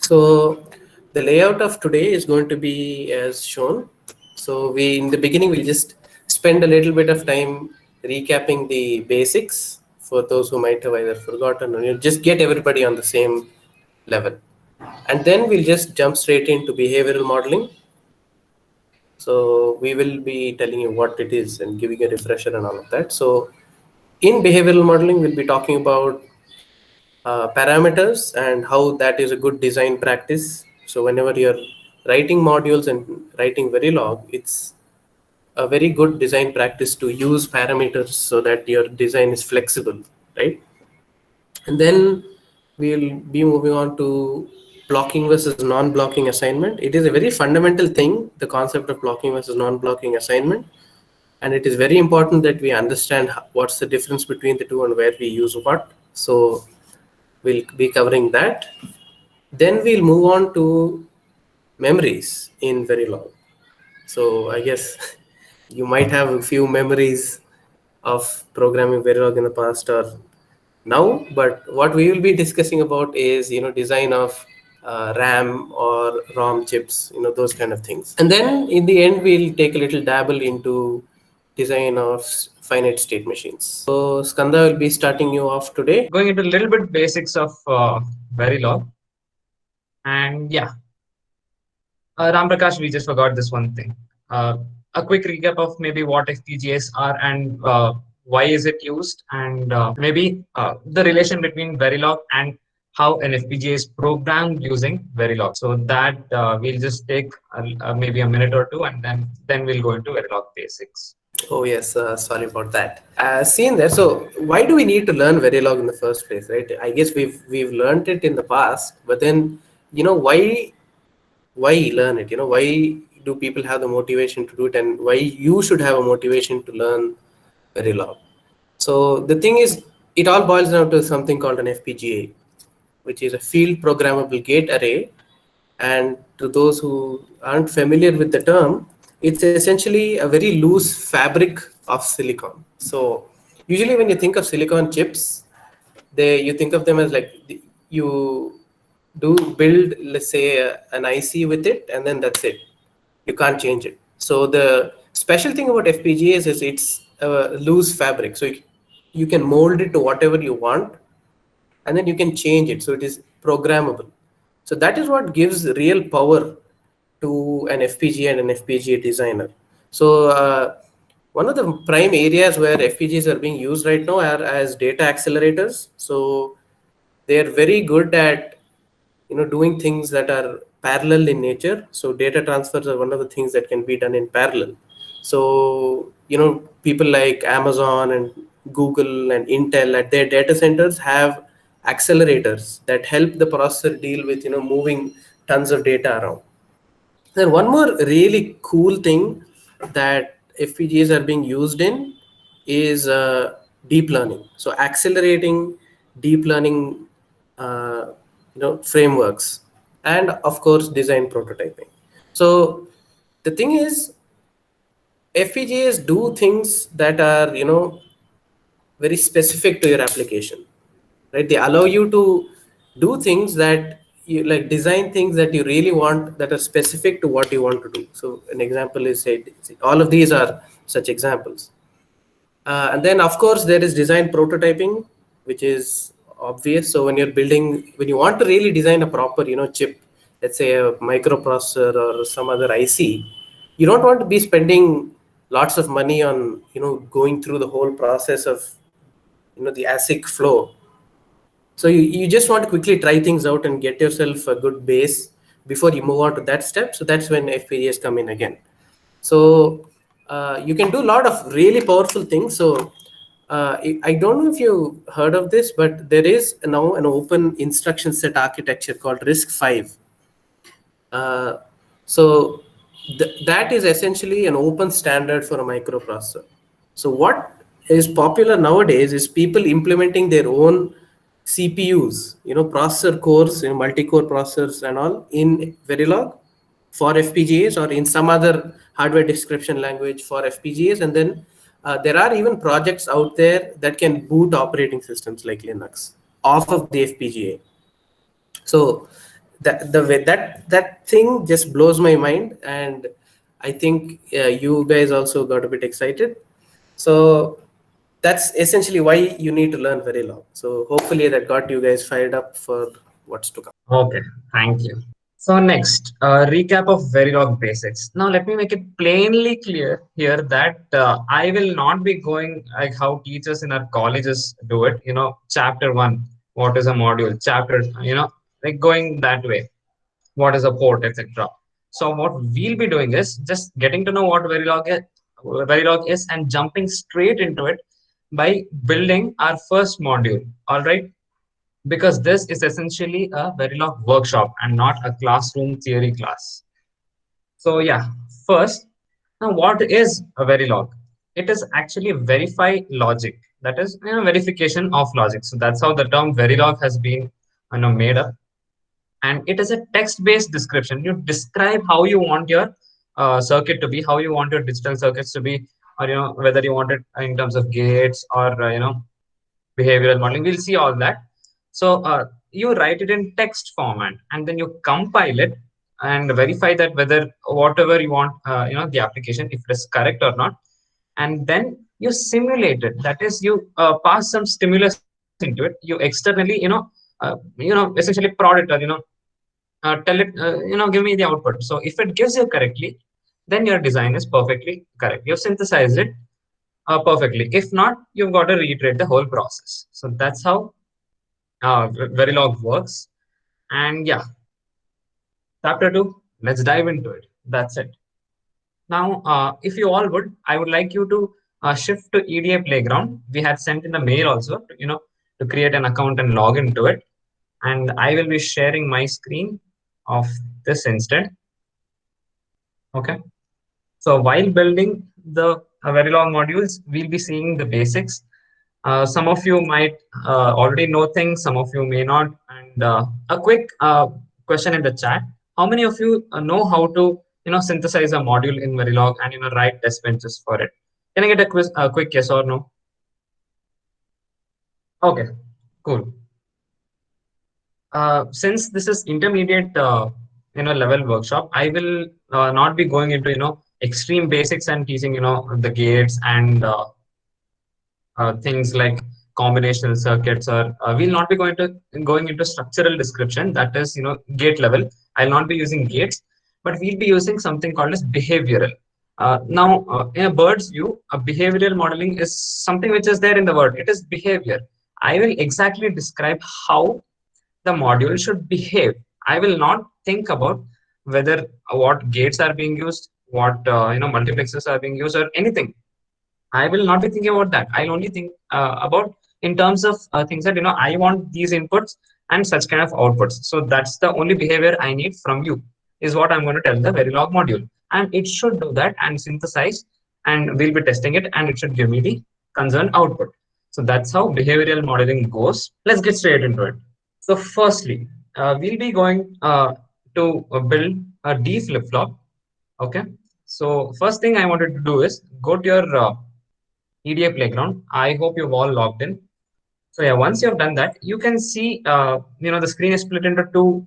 So the layout of today is going to be as shown. So in the beginning, we'll just spend a little bit of time recapping the basics for those who might have either forgotten, or just get everybody on the same level. And then we'll just jump straight into behavioral modeling. So we will be telling you what it is and giving a refresher and all of that. So in behavioral modeling, we'll be talking about parameters and how that is a good design practice. So whenever you're writing modules and writing Verilog, it's a very good design practice to use parameters so that your design is flexible, right? And then we'll be moving on to blocking versus non-blocking assignment. It is a very fundamental thing, the concept of blocking versus non-blocking assignment. And it is very important that we understand what's the difference between the two and where we use what. So we'll be covering that. Then we'll move on to memories in Verilog. So I guess you might have a few memories of programming Verilog in the past or now, but what we will be discussing about is design of RAM or ROM chips, those kind of things. And then in the end, we'll take a little dabble into design of finite state machines. So Skanda will be starting you off today. Going into a little bit basics of Verilog. And yeah, Ram Prakash, we just forgot this one thing. A quick recap of maybe what FPGAs are and why is it used, and maybe the relation between Verilog and how an FPGA is programmed using Verilog. So that we'll just take maybe a minute or two, and then we'll go into Verilog basics. Oh yes, sorry about that. Seen there. So why do we need to learn Verilog in the first place, right? I guess we've learned it in the past, but then why learn it? Why do people have the motivation to do it, and why you should have a motivation to learn Verilog? So the thing is, it all boils down to something called an FPGA, which is a field programmable gate array. And to those who aren't familiar with the term, it's essentially a very loose fabric of silicon. So usually when you think of silicon chips, you think of them as like you do build, let's say, an IC with it, and then that's it. You can't change it. So the special thing about FPGAs is it's a loose fabric. So you can mold it to whatever you want, and then you can change it. So it is programmable. So that is what gives real power to an FPGA and an FPGA designer. So one of the prime areas where FPGAs are being used right now are as data accelerators. So they are very good at doing things that are parallel in nature. So data transfers are one of the things that can be done in parallel. So people like Amazon and Google and Intel at their data centers have accelerators that help the processor deal with moving tons of data around. Then one more really cool thing that FPGAs are being used in is deep learning. So accelerating deep learning, frameworks, and of course design prototyping. So the thing is, FPGAs do things that are very specific to your application, right? They allow you to do things that you like, design things that you really want, that are specific to what you want to do. So an example is, say, all of these are such examples. And then of course there is design prototyping, which is obvious. So when when you want to really design a proper chip, let's say a microprocessor or some other IC, you don't want to be spending lots of money on going through the whole process of the ASIC flow. So you just want to quickly try things out and get yourself a good base before you move on to that step. So that's when FPGAs come in again. So you can do a lot of really powerful things. So I don't know if you heard of this, but there is now an open instruction set architecture called RISC-V. So that is essentially an open standard for a microprocessor. So what is popular nowadays is people implementing their own CPUs, processor cores, multi-core processors and all in Verilog for FPGAs, or in some other hardware description language for FPGAs. And then there are even projects out there that can boot operating systems like Linux off of the FPGA. So that the way that thing just blows my mind, and I think you guys also got a bit excited. So that's essentially why you need to learn Verilog. So hopefully that got you guys fired up for what's to come. Okay, thank you. So next, recap of Verilog basics. Now let me make it plainly clear here that I will not be going like how teachers in our colleges do it. Chapter one, what is a module? Chapter, like going that way. What is a port, etc. So what we'll be doing is just getting to know what Verilog is and jumping straight into it by building our first module. All right, because this is essentially a Verilog workshop and not a classroom theory class. So yeah, first, now what is a Verilog? It is actually verify logic. That is, verification of logic. So that's how the term Verilog has been, made up. And it is a text-based description. You describe how you want your circuit to be, how you want your digital circuits to be, or whether you want it in terms of gates or behavioral modeling. We'll see all that. So you write it in text format, and then you compile it and verify that whether whatever you want, the application, if it is correct or not. And then you simulate it. That is, you pass some stimulus into it. You externally, essentially prod it, or tell it, give me the output. So if it gives you correctly, then your design is perfectly correct. You've synthesized it perfectly. If not, you've got to reiterate the whole process. So that's how Verilog works. And yeah, chapter two, let's dive into it. That's it. Now, if you all would, I would like you to shift to EDA Playground. We had sent in the mail also, to create an account and log into it. And I will be sharing my screen of this instead. Okay. So while building the Verilog modules, we'll be seeing the basics. Some of you might already know things, some of you may not. And a quick question in the chat: how many of you know how to synthesize a module in Verilog and write test benches for it? Can I get a quick yes or no? Okay, cool. Since this is intermediate level workshop, I will not be going into extreme basics and teaching the gates and things like combinational circuits, or we'll not be going into structural description, that is gate level. I'll not be using gates, but we'll be using something called as behavioral. Now in a bird's view, a behavioral modeling is something which is there in the word. It is behavior. I will exactly describe how the module should behave. I will not think about whether what gates are being used, what multiplexes are being used, or anything. I will not be thinking about that. I'll only think about in terms of things that I want these inputs and such kind of outputs. So that's the only behavior I need from you, is what I'm going to tell the Verilog module, and it should do that and synthesize, and we'll be testing it, and it should give me the concerned output. So that's how behavioral modeling goes. Let's get straight into it. So firstly, we'll be going to build a D flip-flop. Okay. So first thing I wanted to do is go to your EDA Playground. I hope you've all logged in. So yeah, once you have done that, you can see, the screen is split into two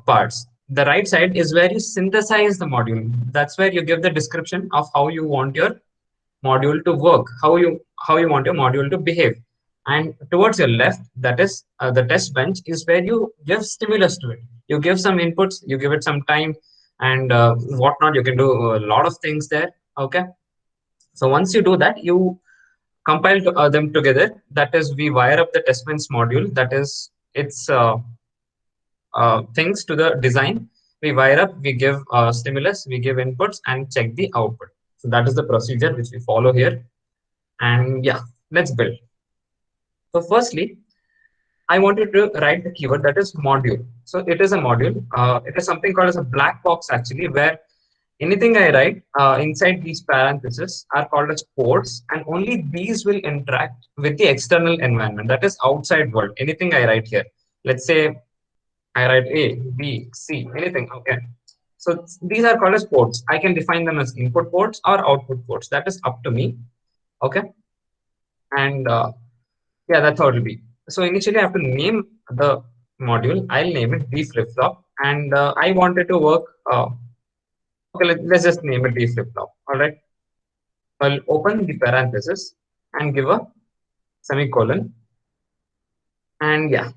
parts. The right side is where you synthesize the module. That's where you give the description of how you want your module to work, how you want your module to behave. And towards your left, that is the test bench, is where you give stimulus to it. You give some inputs, you give it some time, and whatnot. You can do a lot of things there. Okay. So once you do that, you compile them together. That is, we wire up the test bench module. That is, its things to the design. We wire up, we give stimulus, we give inputs, and check the output. So that is the procedure which we follow here. And yeah, let's build. So firstly, I wanted to write the keyword, that is module. So it is a module. It is something called as a black box actually, where anything I write inside these parentheses are called as ports, and only these will interact with the external environment, that is outside world. Anything I write here, let's say I write A, B, C, anything. Okay. So these are called as ports. I can define them as input ports or output ports. That is up to me. Okay. And yeah, that's how it will be. So initially I have to name the module. I'll name it D flip flop. and I wanted to work. Okay, let's just name it D flip flop. All right, I'll open the parenthesis and give a semicolon, and yeah.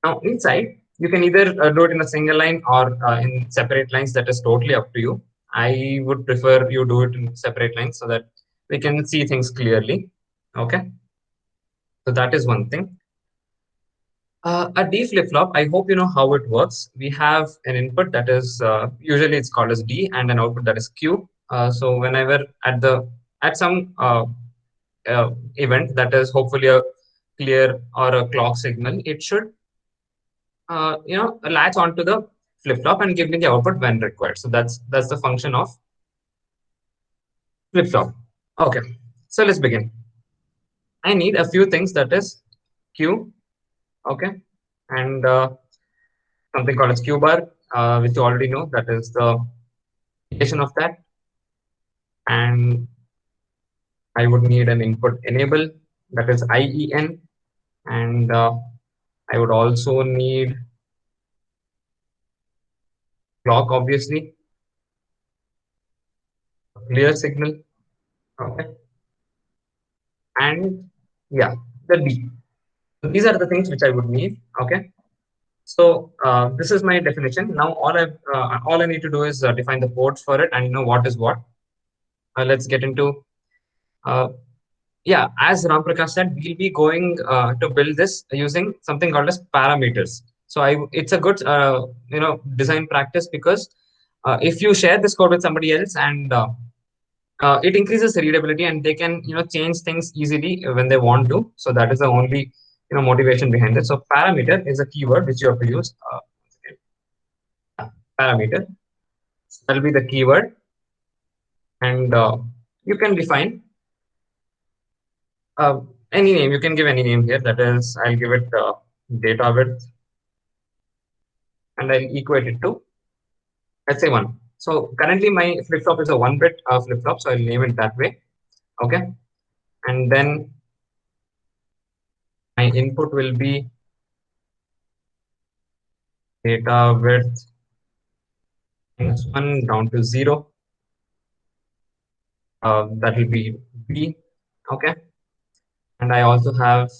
Now inside, you can either do it in a single line or in separate lines. That is totally up to you. I would prefer you do it in separate lines so that we can see things clearly. Okay, so that is one thing. A D flip flop, I hope you know how it works. We have an input that is usually it's called as D and an output that is Q. So whenever at some event that is hopefully a clear or a clock signal, it should latch onto the flip flop and give me the output when required. So that's the function of flip flop. Okay, so let's begin. I need a few things that is Q. Okay, and something called as Q bar, which you already know that is the indication of that. And I would need an input enable that is IEN, and I would also need clock, obviously, clear signal. Okay, and yeah, the D. So these are the things which I would need. Okay, so this is my definition. Now all I need to do is define the ports for it and know what is what. Let's get into uh, yeah, as Ram Prakash said, we'll be going to build this using something called as parameters. So it's a good design practice because if you share this code with somebody else and it increases the readability and they can change things easily when they want to. So that is the only motivation behind it. So parameter is a keyword which you have to use. Parameter, that will be the keyword, and you can define any name. You can give any name here. That is, I'll give it data width, and I'll equate it to, let's say, 1. So currently my flip flop is a 1-bit flip flop, so I'll name it that way. Okay, and then my input will be data width -1 down to 0. That will be B. Okay, and I also have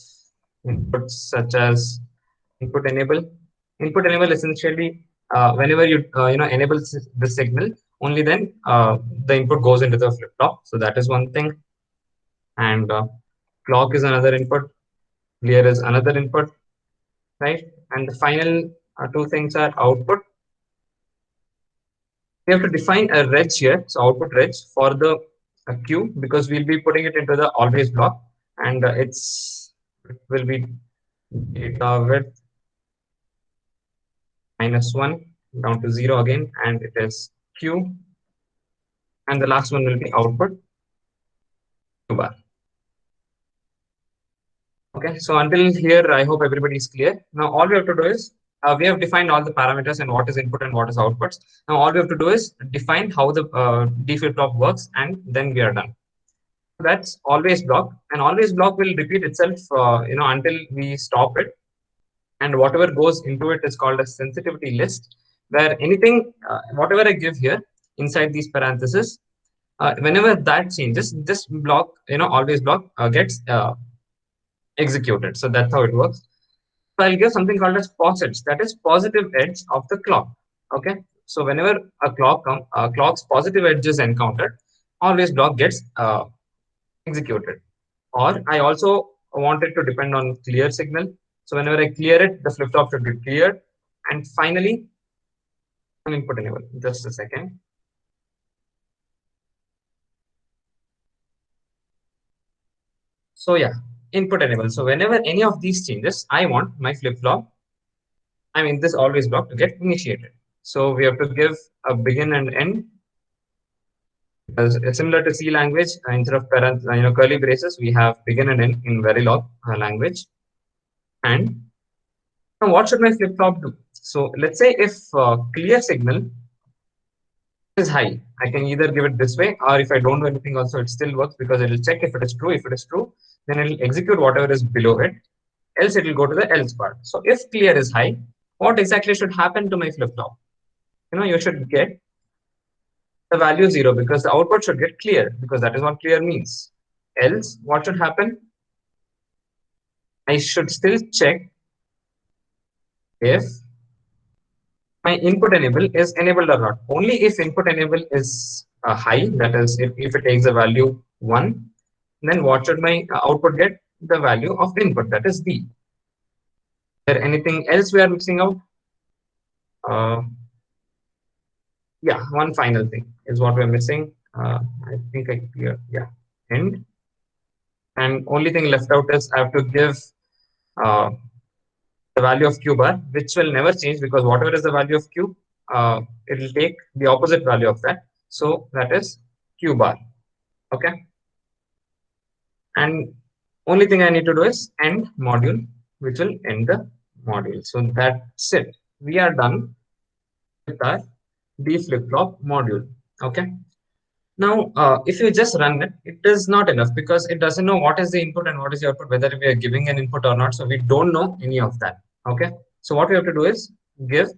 inputs such as input enable. Input enable essentially whenever you enable the signal, only then the input goes into the flip flop. So that is one thing. And clock is another input. Clear is another input, right? And the final two things are output. We have to define a reg here, so output reg for the Q, because we'll be putting it into the always block, and it will be data width -1 down to 0 again, and it is Q, and the last one will be output Q bar. Okay, so until here, I hope everybody is clear. Now all we have to do is we have defined all the parameters and what is input and what is outputs. Now all we have to do is define how the D flip flop works, and then we are done. So that's always block, and always block will repeat itself until we stop it, and whatever goes into it is called a sensitivity list, where anything whatever I give here inside these parentheses, whenever that changes, this block always block gets executed. So that's how it works. So I'll give something called as posits, that is positive edge of the clock. Okay, so whenever a clock's positive edge is encountered, always block gets executed. Or I also want it to depend on clear signal. So whenever I clear it, the flip flop should be cleared. And finally, an input enable. Just a second. So yeah, input enable. So whenever any of these changes, I want my flip flop, this always block to get initiated. So we have to give a begin and end. As similar to C language, instead of curly braces, we have begin and end in Verilog language. And now what should my flip flop do? So let's say if clear signal is high, I can either give it this way, or if I don't do anything also, it still works, because it will check if it is true. If it is true, then it will execute whatever is below it, else it will go to the else part. So if clear is high, what exactly should happen to my flip-flop? You should get the value 0 because the output should get clear, because that is what clear means. Else, what should happen? I should still check if my input enable is enabled or not. Only if input enable is high, that is, if it takes the value 1, then what should my output get? The value of input, that is D. Is there anything else we are mixing out? Uh, yeah, one final thing is what we're missing. I think I clear. Yeah, end. And only thing left out is I have to give uh, the value of q bar, which will never change because whatever is the value of q, it will take the opposite value of that. So that is q bar. Okay. And only thing I need to do is end module, which will end the module. So that's it. We are done with our D flip-flop module. Okay. Now, if you just run it, it is not enough because it doesn't know what is the input and what is the output, whether we are giving an input or not. So we don't know any of that. Okay. So what we have to do is give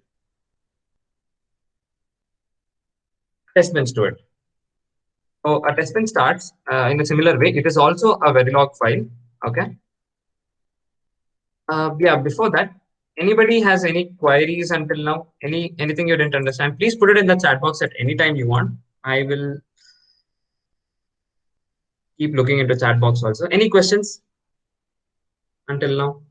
test bench to it. So a test bench starts in a similar way. It is also a Verilog file. Okay. Yeah. Before that, anybody has any queries until now? Anything you didn't understand? Please put it in the chat box at any time you want. I will keep looking into chat box also. Any questions until now?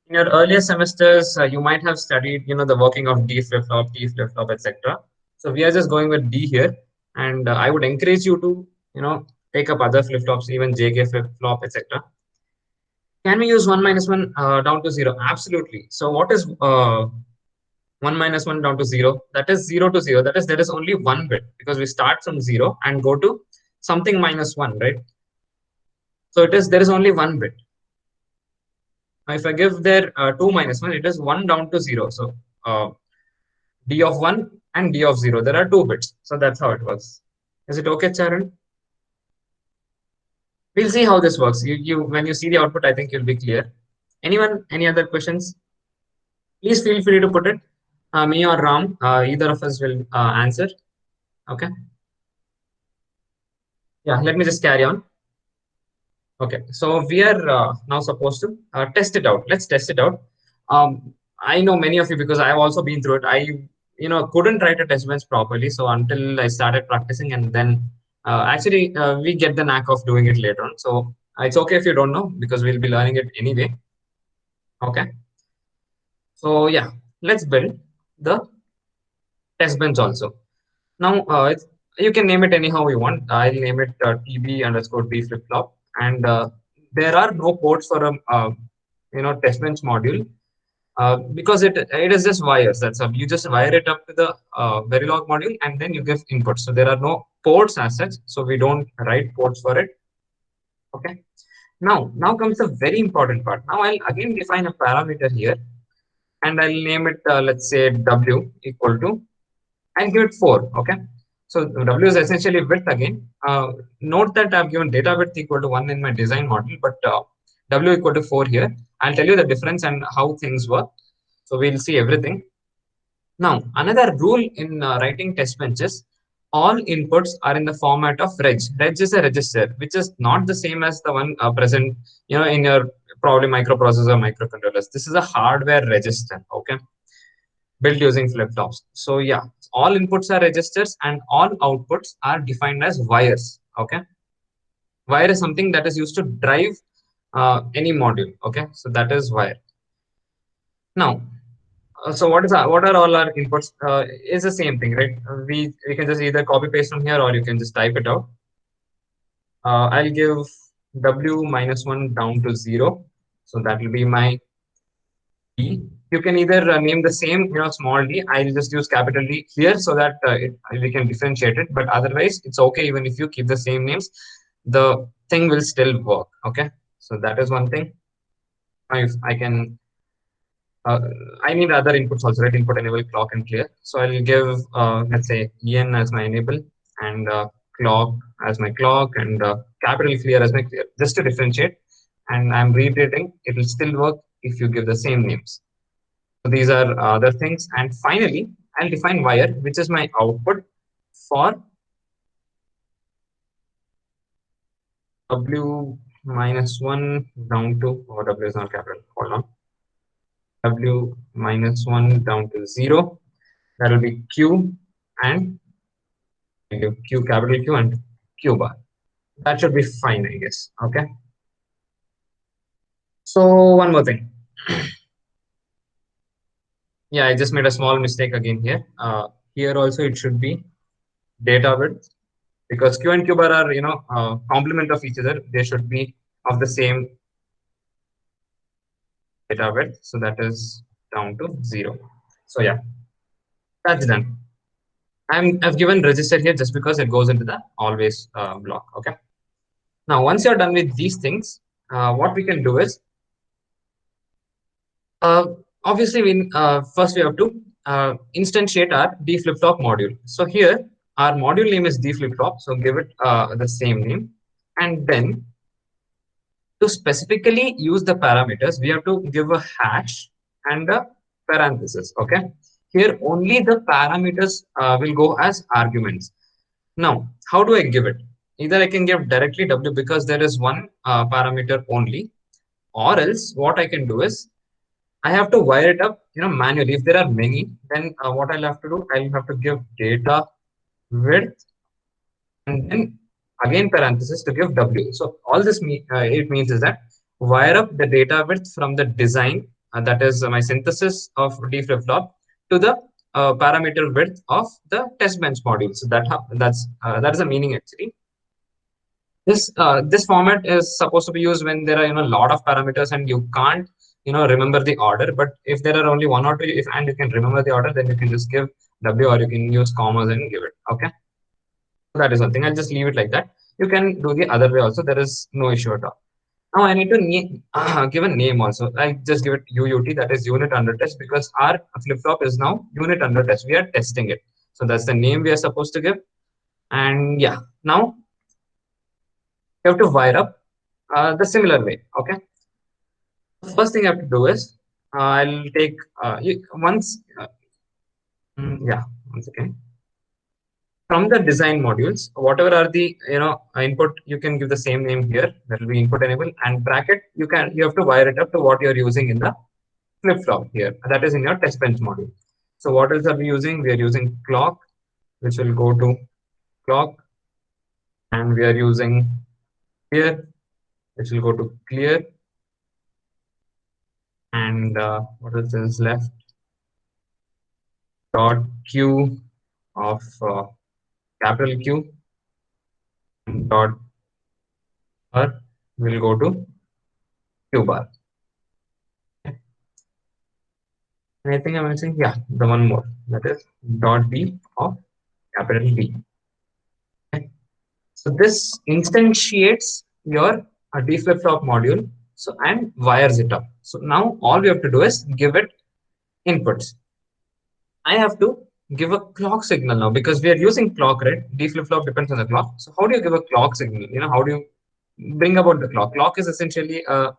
In your earlier semesters, you might have studied, the working of D flip-flop, T flip-flop, etc. So we are just going with D here, and I would encourage you to, take up other flip-flops, even JK flip-flop, etc. Can we use 1 minus 1 down to 0? Absolutely. So what is 1 minus 1 down to 0? That is 0 to 0. That is, there is only one bit because we start from 0 and go to something minus 1, right? So there is only one bit. If I give there 2 minus 1, it is 1 down to 0. So D of 1 and D of 0. There are 2 bits. So that's how it works. Is it okay, Charan? We'll see how this works. When you see the output, I think you'll be clear. Anyone, any other questions? Please feel free to put it. Me or Ram, either of us will answer. Okay. Yeah, let me just carry on. Okay, so we are now supposed to test it out. Let's test it out. I know many of you because I have also been through it. I couldn't write a test bench properly, so until I started practicing, and then actually we get the knack of doing it later on. So it's okay if you don't know because we'll be learning it anyway. Okay. So yeah, let's build the test bench also. Now you can name it anyhow you want. I'll name it TB underscore B flip flop, and there are no ports for a test bench module because it is just wires. That's all. You just wire it up to the Verilog module and then you give input. So there are no ports as such. So we don't write ports for it. Okay. Now comes the very important part. Now I'll again define a parameter here, and I'll name it let's say W equal to. I'll give it 4. Okay. So W is essentially width again. Note that I've given data width equal to 1 in my design model, but W equal to 4 here. I'll tell you the difference and how things work. So we'll see everything. Now, another rule in writing test benches, all inputs are in the format of reg. Reg is a register, which is not the same as the one present, in your probably microprocessor, microcontrollers. This is a hardware register. Okay. Built using flip-flops. So yeah, all inputs are registers and all outputs are defined as wires. Okay. Wire is something that is used to drive any module. Okay. So that is wire. Now, so what are all our inputs? Is the same thing, right? We can just either copy paste from here or you can just type it out. I'll give W minus 1 down to 0. So that will be my D. You can either name the same, small d. I'll just use capital D here so that we can differentiate it. But otherwise, it's okay even if you keep the same names. The thing will still work. Okay. So that is one thing. If I can, I need other inputs also, right? Input enable, clock, and clear. So I'll give, let's say, en as my enable and clock as my clock and capital clear as my clear, just to differentiate. and I'm reiterating, it will still work if you give the same names. So these are other things. And finally, I'll define wire, which is my output for W minus 1 down to, or W is not capital, hold on, W minus 1 down to 0. That will be Q, and I give Q, capital Q, and Q bar. That should be fine, I guess. Okay. So one more thing. Yeah, I just made a small mistake again here. Here also it should be data width, because Q and Q bar are complement of each other. They should be of the same data width. So that is down to 0. So yeah, that's done. I've given register here just because it goes into the always block. Okay. Now once you're done with these things, what we can do is Uh, obviously, first we have to instantiate our D flip flop module. So here our module name is D flip flop. So give it the same name, and then to specifically use the parameters, we have to give a hash and a parenthesis. Okay. Here only the parameters will go as arguments. Now, how do I give it? Either I can give directly W because there is one parameter only, or else what I can do is I have to wire it up, manually. If there are many, then what I'll have to do, I'll have to give data width and then again parenthesis to give W. So all this it means is that wire up the data width from the design, that is my synthesis of D flip flop, to the parameter width of the test bench module. So that is the meaning actually. This format is supposed to be used when there are a lot of parameters and you can't remember the order. But if there are only one or two, and you can remember the order, then you can just give W, or you can use commas and give it. Okay, so that is one thing. I'll just leave it like that. You can do the other way also. There is no issue at all. Now I need to give a name also. I just give it UUT, that is unit under test, because our flip flop is now unit under test. We are testing it, so that's the name we are supposed to give. And yeah, now you have to wire up the similar way. Okay. First thing I have to do is I'll take once yeah, once again, from the design modules, whatever are the input, you can give the same name here. That will be input enable, and bracket you have to wire it up to what you're using in the flip flop here. That is in your test bench module. So what else are we using? We are using clock, which will go to clock, and we are using clear, which will go to clear, and what else is left? Dot Q of capital Q, and dot R will go to Q bar. Anything I'm missing? Yeah, the one more, that is dot D of capital D. Okay. So this instantiates your D flip flop module, so and wires it up. So now all we have to do is give it inputs. I have to give a clock signal now, because we are using clock, right? D flip flop depends on the clock. So how do you give a clock signal? How do you bring about the clock? Clock is essentially a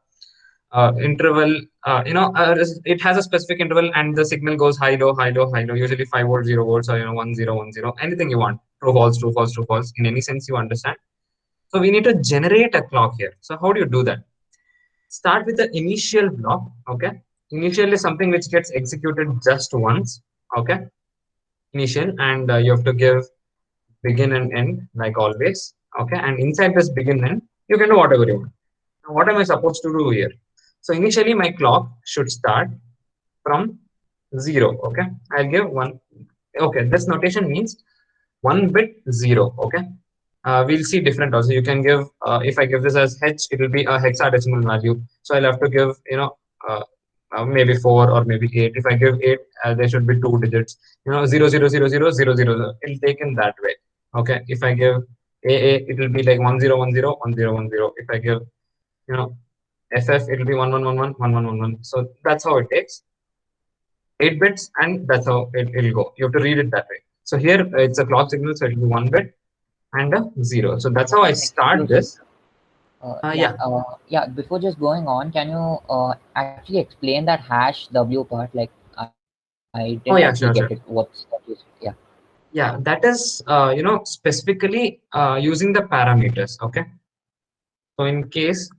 interval. It has a specific interval, and the signal goes high, low, high, low, high, low. Usually 5 volts, 0 volts, or 1 0 1 0. Anything you want. True, false, true, false, true, false. In any sense you understand. So we need to generate a clock here. So how do you do that? Start with the initial block. Okay. Initial is something which gets executed just once. Okay. Initial, and you have to give begin and end like always. Okay. And inside this begin and end, you can do whatever you want. Now, what am I supposed to do here? So initially my clock should start from 0. Okay. I'll give one. Okay. This notation means 1 bit 0. Okay. We'll see different also. You can give, if I give this as H, it will be a hexadecimal value. So I'll have to give, maybe 4 or maybe 8. If I give 8, there should be 2 digits. 0 0 0 0 0 0. It'll take in that way. Okay. If I give AA, it will be like 1 0 1 0 1 0 1 0. If I give, FF, it will be 1 1 1 1 1 1 1 1. So that's how it takes 8 bits, and that's how it will go. You have to read it that way. So here it's a clock signal, so it will be 1 bit and a 0. So that's how I start this. Yeah. Yeah. Before just going on, can you actually explain that hash W part? Like, I didn't actually get it. Oh, yeah, What's sure, what sure. you? Yeah. Yeah, that is, specifically using the parameters. Okay. So in case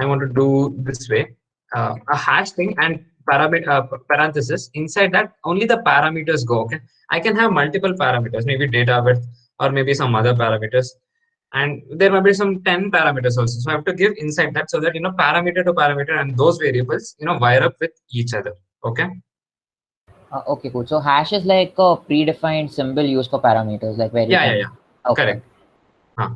I want to do this way, a hash thing and parameter parenthesis inside that only the parameters go. Okay, I can have multiple parameters, maybe data width or maybe some other parameters, and there might be some 10 parameters also. So I have to give inside that so that parameter to parameter and those variables wire up with each other. Okay. Okay, cool. So hash is like a predefined symbol used for parameters, like where you Yeah, yeah, can. yeah. Okay. Correct. Huh.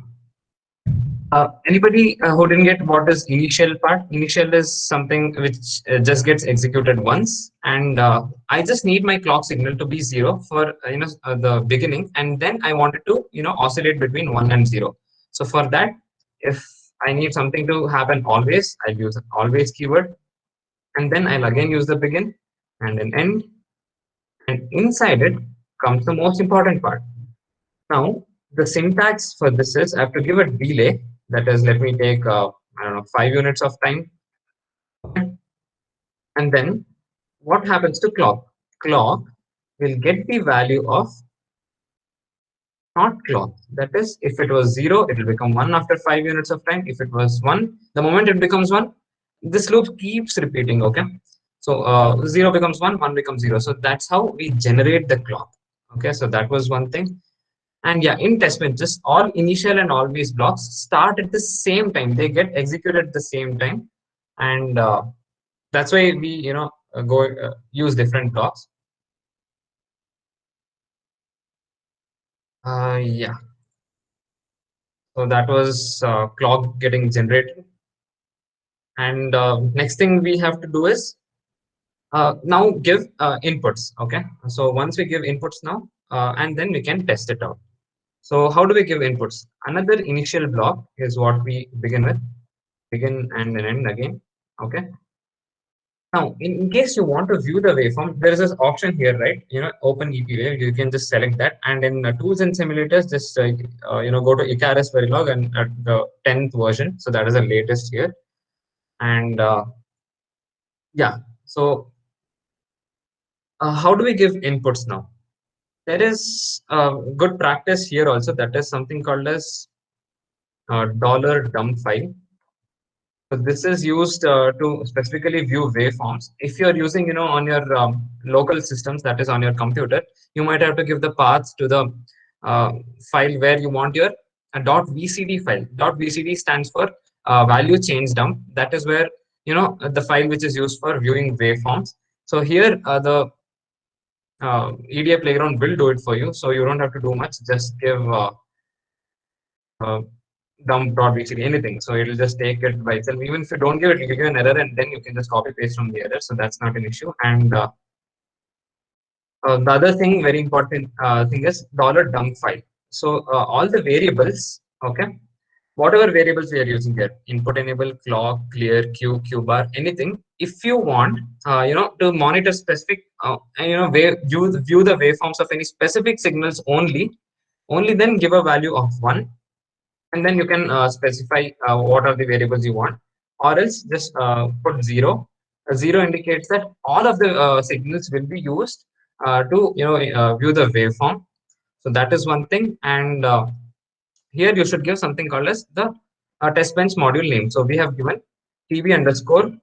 Anybody who didn't get what is initial part? Initial is something which just gets executed once, and I just need my clock signal to be zero for the beginning, and then I wanted to oscillate between 1 and 0. So for that, if I need something to happen always, I'll use an always keyword, and then I'll again use the begin and an end, and inside it comes the most important part. Now, the syntax for this is I have to give a delay. That is, let me take I don't know 5 units of time. Okay, and then what happens to clock? Clock will get the value of not clock. That is, if it was zero, it will become one after 5 units of time. If it was one, the moment it becomes one, this loop keeps repeating. Okay, so zero becomes one becomes zero. So that's how we generate the clock. Okay, so that was one thing. And yeah, in test benches, all initial and always blocks start at the same time. They get executed at the same time, and that's why we go use different blocks. Yeah, so that was clock getting generated, and next thing we have to do is now give inputs. Okay, so once we give inputs now, and then we can test it out. So how do we give inputs? Another initial block is what we begin with, begin and then end again. Okay. Now, in case you want to view the waveform, there is this option here, right? Open EPWave. You can just select that, and in tools and simulators, just go to Icarus Verilog and at the 10th version. So that is the latest here, and yeah. So how do we give inputs now? There is good practice here also. That is something called as dollar dump file. So this is used to specifically view waveforms. If you're using, on your local systems, that is on your computer, you might have to give the paths to the uh, file where you want your .vcd file. .vcd stands for value change dump. That is where the file which is used for viewing waveforms. So here the EDA playground will do it for you. So you don't have to do much. Just give uh, dump.vcd anything. So it'll just take it by itself. Even if you don't give it, it'll give you an error, and then you can just copy paste from the error. So that's not an issue. And the other thing, very important thing is dollar dump file. So all the variables, okay, whatever variables we are using there, input enable, clock, clear, q bar, anything. If you want, to monitor specific, and view the waveforms of any specific signals only then give a value of 1, and then you can specify what are the variables you want, or else just put 0. 0 indicates that all of the signals will be used to view the waveform. So that is one thing. And here you should give something called as the test bench module name. So we have given tb underscore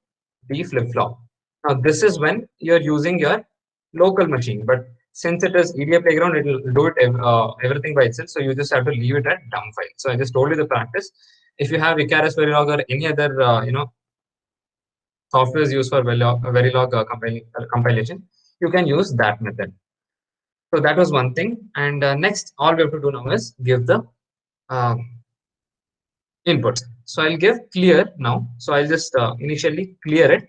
d flip flop. Now this is when you're using your local machine, but since it is EDA playground, it will do it everything by itself. So you just have to leave it at dump file. So I just told you the practice. If you have Icarus Verilog or any other softwares used for Verilog compilation, you can use that method. So that was one thing. And next, all we have to do now is give the uh, inputs. So I'll give clear now. So I'll just initially clear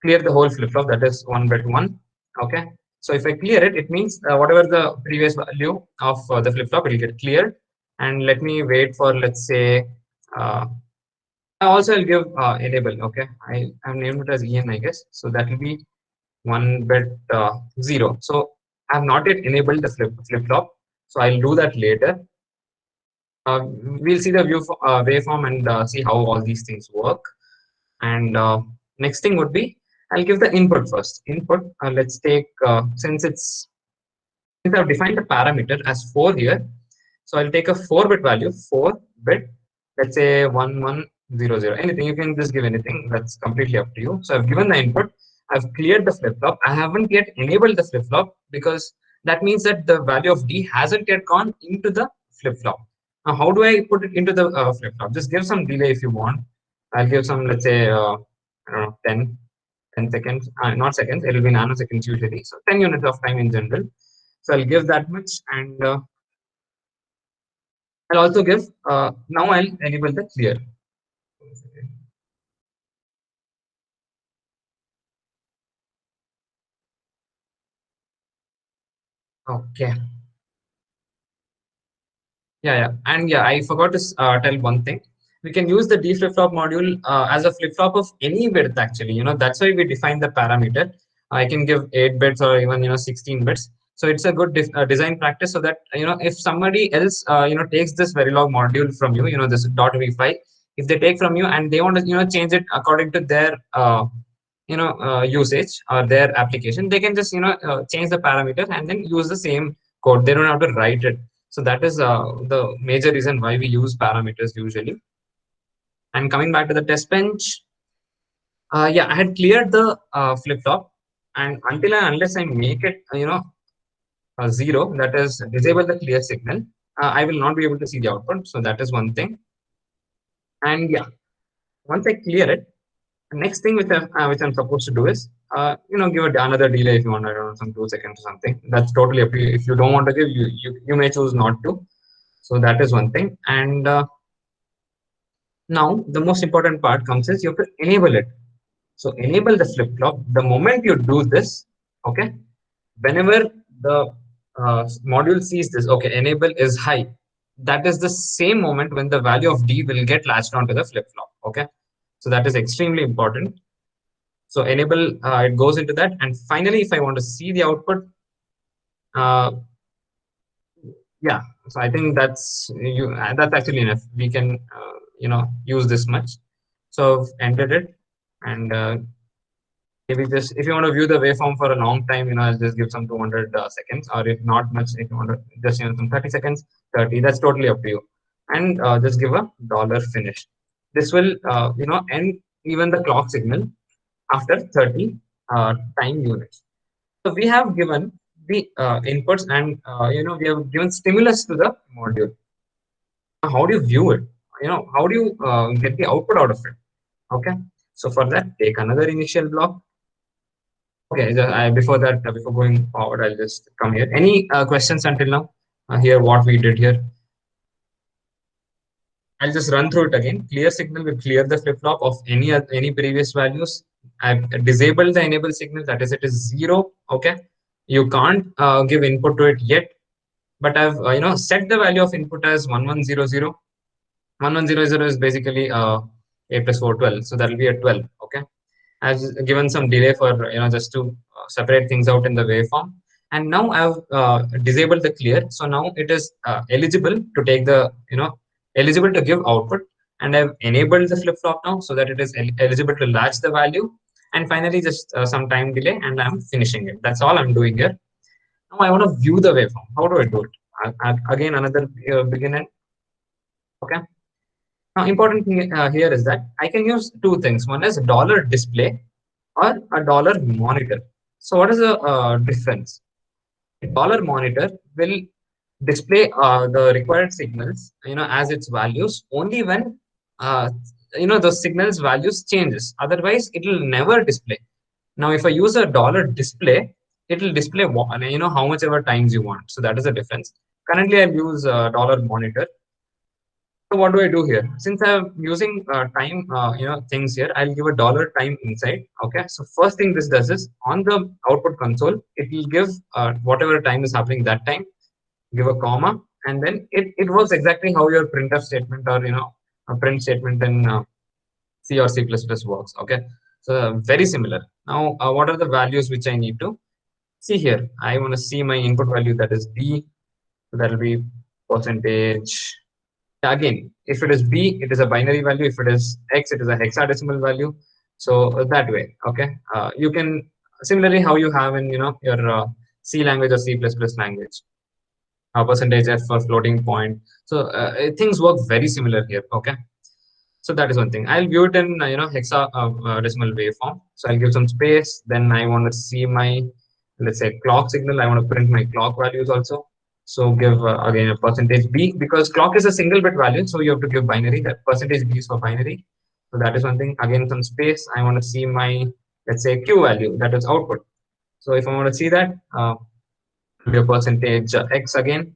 the whole flip flop, that is 1 by 1. Okay. So if I clear it, it means whatever the previous value of the flip flop will get cleared. And let me wait for, let's say, uh, also I'll give enable. Okay. I have named it as EN, I guess. So that will be 1 bit 0. So I have not yet enabled the flip flop. So I'll do that later. We'll see the waveform and see how all these things work. And next thing would be, I'll give the input first. Input, let's take, since I've defined the parameter as 4 here, so I'll take a 4-bit value, 4-bit, let's say 1100, anything. You can just give anything, that's completely up to you. So I've given the input, I've cleared the flip-flop. I haven't yet enabled the flip-flop because that means that the value of D hasn't yet gone into the flip-flop. Now, how do I put it into the flip-flop? Just give some delay if you want. I'll give some, let's say, I don't know, 10 seconds, not seconds, it will be nanoseconds usually. So 10 units of time in general. So I'll give that much, and I'll also give, now I'll enable the clear. Okay. Yeah. And yeah, I forgot to tell one thing. We can use the D flip-flop module as a flip-flop of any width actually. That's why we define the parameter. I can give 8 bits or even 16 bits. So it's a good design practice, so that if somebody else takes this Verilog module from you, this .v file, if they take from you and they want to change it according to their usage or their application, they can just change the parameter and then use the same code. They don't have to write it. So that is the major reason why we use parameters usually. And coming back to the test bench, yeah, I had cleared the flip-flop, and until and unless I make it, 0, that is disable the clear signal, I will not be able to see the output. So that is one thing. And yeah, once I clear it, the next thing which I'm supposed to do is, give it another delay if you want, I don't know, some 2 seconds or something. That's totally up to you. If you don't want to give, you may choose not to. So that is one thing. And now the most important part comes is you have to enable it. So enable the flip-flop. The moment you do this, okay, whenever the module sees this, okay, enable is high, that is the same moment when the value of D will get latched onto the flip-flop. Okay, so that is extremely important. So enable, it goes into that. And finally, if I want to see the output, yeah, so I think that's actually enough. We can use this much. So I've entered it, and maybe just, if you want to view the waveform for a long time, I'll just give some 200 seconds, or if not much, if you want to just some 30 seconds, 30, that's totally up to you. And just give a $finish. This will end even the clock signal after 30 time units. So we have given the inputs, and we have given stimulus to the module. Now, how do you view it? How do you get the output out of it? Okay, so for that, take another initial block. Okay, before that, before going forward, I'll just come here. Any questions until now? Here, what we did here. I'll just run through it again. Clear signal will clear the flip-flop of any previous values. I've disabled the enable signal, that is, it is 0. Okay, you can't give input to it yet, but I've set the value of input as 1100. 1100 is basically 8 plus 4, 12. So that will be a 12. Okay, I've given some delay for just to separate things out in the waveform. And now I've disabled the clear. So now it is eligible to take the eligible to give output, and I've enabled the flip-flop now so that it is eligible to latch the value. And finally, just some time delay, and I'm finishing it. That's all I'm doing here. Now I want to view the waveform. How do I do it? Again, another begin end. Okay. Now, important thing here is that I can use two things. One is $display or a $monitor. So what is the difference? A $monitor will display the required signals, as its values only when the signals values changes. Otherwise, it will never display. Now, if I use a $display, it will display how much ever times you want. So that is the difference. Currently, I'll use a $monitor. So what do I do here? Since I'm using time, things here, I'll give a $time inside. Okay. So first thing this does is, on the output console, it will give whatever time is happening that time, give a comma, and then it works exactly how your printf statement or a print statement in C or C++ works. Okay. So very similar. Now, what are the values which I need to see here? I want to see my input value, that is D. So that will be percentage Again, if it is B, it is a binary value. If it is X, it is a hexadecimal value. So that way, okay. You can similarly how you have in your C language or C++ language, percentage F for floating point. So things work very similar here. Okay. So that is one thing. I'll view it in hexa decimal waveform. So I'll give some space. Then I want to see my, let's say, clock signal. I want to print my clock values also. So give again a percentage B, because clock is a single bit value. So you have to give binary. That percentage B is for binary. So that is one thing. Again, some space. I want to see my, let's say, Q value, that is output. So if I want to see that, be a percentage X again,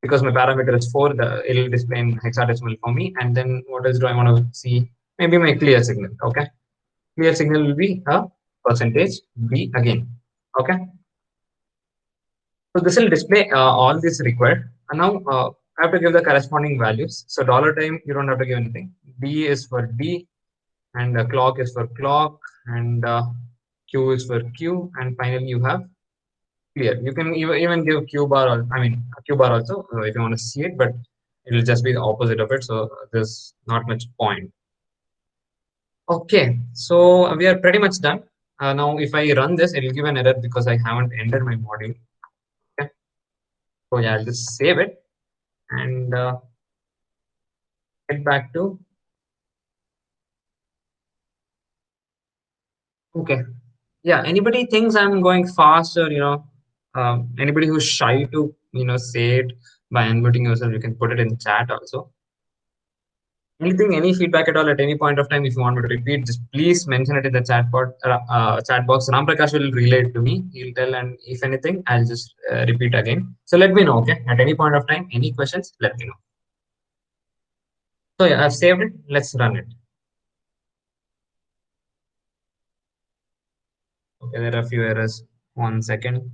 because my parameter is 4, it'll display in hexadecimal for me. And then what else do I want to see? Maybe my clear signal. Okay. Clear signal will be a percentage B again. Okay. So this will display all this required. And now I have to give the corresponding values. So $time, you don't have to give anything. D is for D, and clock is for clock, and Q is for Q, and finally you have clear. You can even give Q bar, Q bar also if you want to see it, but it will just be the opposite of it. So there's not much point. Okay, so we are pretty much done. Now, if I run this, it will give an error because I haven't ended my module. Okay, so yeah, I'll just save it and get back to. Okay, yeah. Anybody thinks I'm going fast, or anybody who's shy to say it by unmuting yourself, you can put it in chat also. Anything, any feedback at all at any point of time, if you want me to repeat, just please mention it in the chat box. Ram Prakash will relay it to me. He'll tell, and if anything, I'll just repeat again. So let me know, okay? At any point of time, any questions, let me know. So yeah, I've saved it. Let's run it. Okay, there are a few errors. 1 second.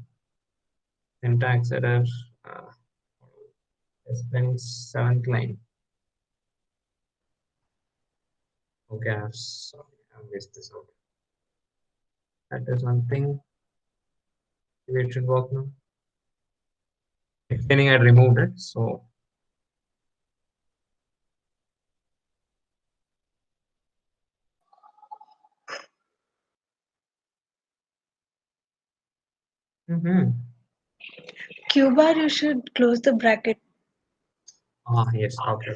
Syntax error. Seventh line. Okay, sorry, I missed this out. That is one thing. It should work now. Explaining, I removed it. So Q bar, you should close the bracket. Yes. Okay.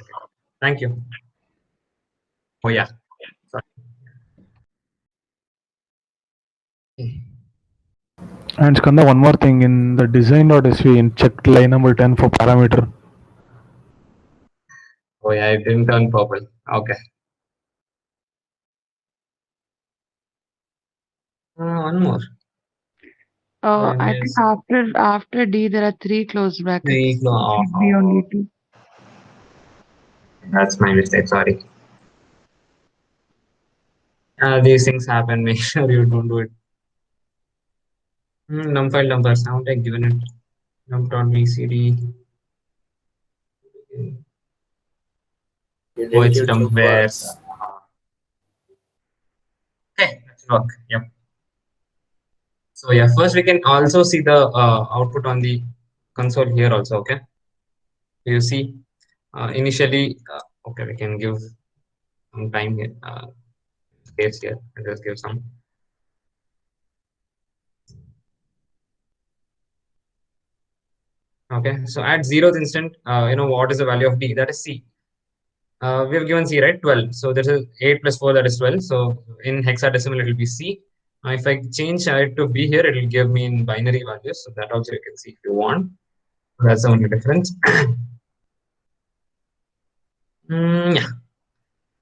Thank you. Oh yeah. Sorry. And Skanda, one more thing in the design.sv, in check line number 10 for parameter. Oh yeah, it didn't turn purple. Okay. One more. I think after D there are 3 closed brackets. Three. It should be only 2. That's my mistake. Sorry. These things happen. Make sure you don't do it. Num file number sound like given it. Num.bcd. Oh, it's somewhere. Okay, that's work. Yep. So yeah, first we can also see the output on the console here also. Okay. You see, initially, okay, we can give some time here, space here, and just give some. Okay, so at 0th instant, what is the value of D? That is C. We have given C, right? 12. So there's a 8 plus 4, that is 12. So in hexadecimal, it will be C. If I change it to B here, it will give me in binary values. So that also you can see if you want. That's the only difference. Yeah.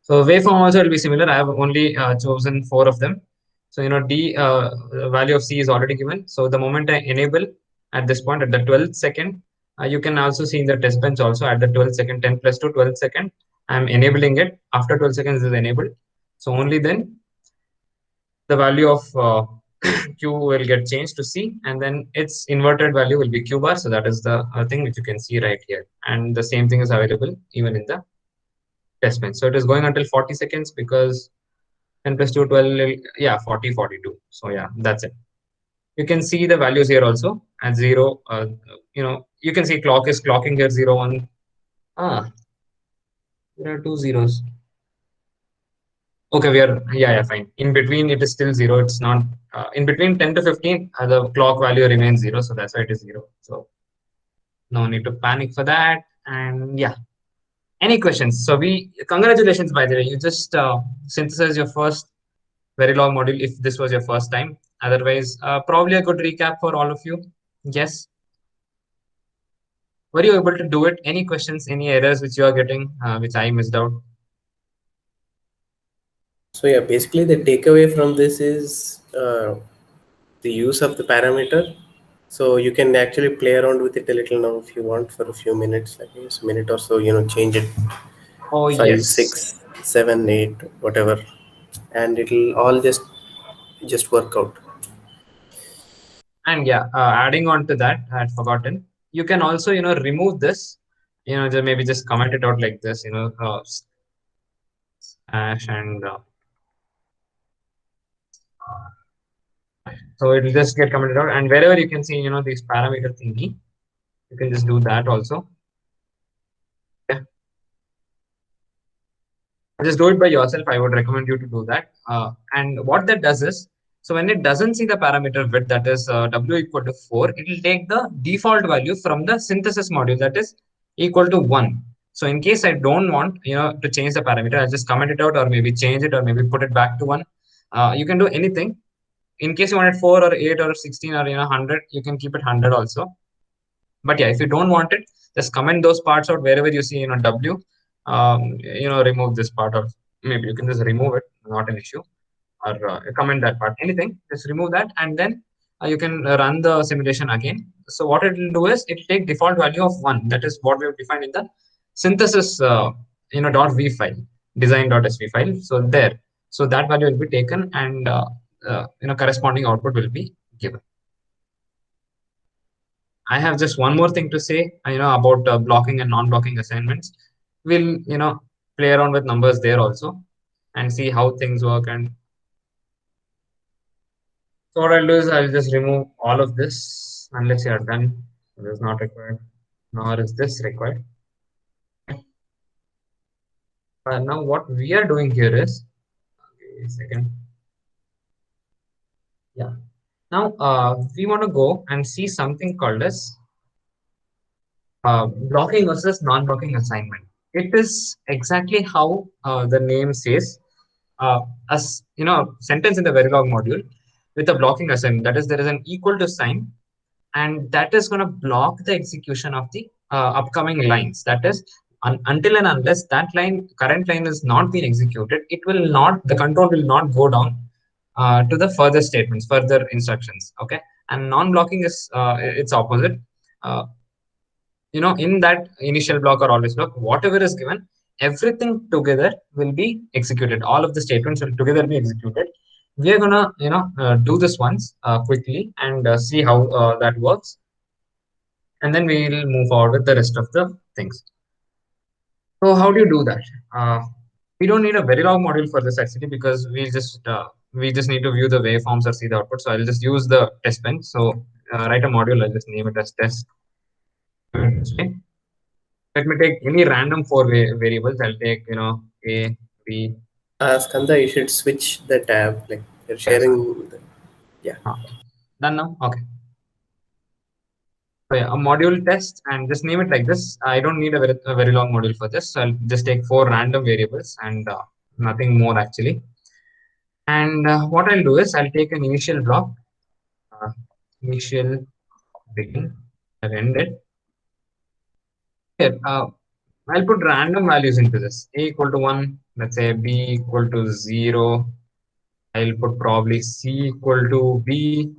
So waveform also will be similar. I have only chosen 4 of them. So D value of C is already given. So the moment I enable at this point at the 12th second, you can also see in the test bench also at the 12th second, 10 plus 2, 12th second, I'm enabling it. After 12 seconds is enabled. So only then the value of Q will get changed to C, and then its inverted value will be Q bar. So that is the thing which you can see right here. And the same thing is available even in the test bench. So it is going until 40 seconds because 10 plus 2, 12, yeah, 40, 42. So yeah, that's it. You can see the values here also at 0. You can see clock is clocking here 0, 1, Ah, there are two zeros. Okay, we are, yeah, fine. In between, it is still zero. It's not, in between 10 to 15, the clock value remains zero. So that's why it is zero. So no need to panic for that. And yeah, any questions? So congratulations, by the way, you just synthesized your first Verilog module if this was your first time. Otherwise, probably a good recap for all of you. Yes. Were you able to do it? Any questions, any errors which you are getting, which I missed out? So yeah, basically the takeaway from this is the use of the parameter. So you can actually play around with it a little now if you want for a few minutes, like a minute or so, change it Oh, 5, yes. 6, 7, 8, whatever, and it'll all just work out. And yeah, adding on to that, I had forgotten. You can also, remove this. Maybe just comment it out like this. Hash and so it will just get commented out. And wherever you can see, these parameter thingy, you can just do that also. Yeah. Just do it by yourself. I would recommend you to do that. And what that does is, so when it doesn't see the parameter width, that is w equal to 4, it will take the default value from the synthesis module, that is equal to 1. So in case I don't want, to change the parameter, I'll just comment it out, or maybe change it, or maybe put it back to 1. You can do anything. In case you wanted 4 or 8 or 16 or 100, you can keep it 100 also. But yeah, if you don't want it, just comment those parts out wherever you see w. Remove this part, or maybe you can just remove it, not an issue, or comment that part, anything, just remove that, and then you can run the simulation again. So what it will do is it will take default value of 1. That is what we have defined in the synthesis .v file, design.sv file. So there, so that value will be taken, and corresponding output will be given. I have just one more thing to say, about blocking and non-blocking assignments. We'll, play around with numbers there also and see how things work. And so what I'll do is I'll just remove all of this unless you are done. This is not required, nor is this required. Now what we are doing here is, wait a second. Yeah. Now we want to go and see something called as blocking versus non-blocking assignment. It is exactly how the name says, as sentence in the Verilog module with a blocking assignment. That is, there is an equal to sign, and that is going to block the execution of the upcoming lines. That is, until and unless that current line is not being executed, the control will not go down to the further statements, further instructions. Okay, and non-blocking is its opposite. Uh, in that initial block or always block, whatever is given, everything together will be executed. All of the statements will together be executed. We are gonna, do this once quickly and see how that works, and then we will move forward with the rest of the things. So how do you do that? We don't need a Verilog module for this actually, because we just need to view the waveforms or see the output. So I'll just use the test pen. So write a module. I'll just name it as test. Let me take any random 4 variables. I'll take, A, B. Skanda, you should switch the tab, like you're sharing. Yeah. Done now? Okay. So yeah, a module test, and just name it like this. I don't need a very long module for this. So I'll just take 4 random variables and nothing more actually. And what I'll do is I'll take an initial block, initial begin, I've ended. Here, I'll put random values into this. A equal to 1, let's say B equal to 0. I'll put probably C equal to B,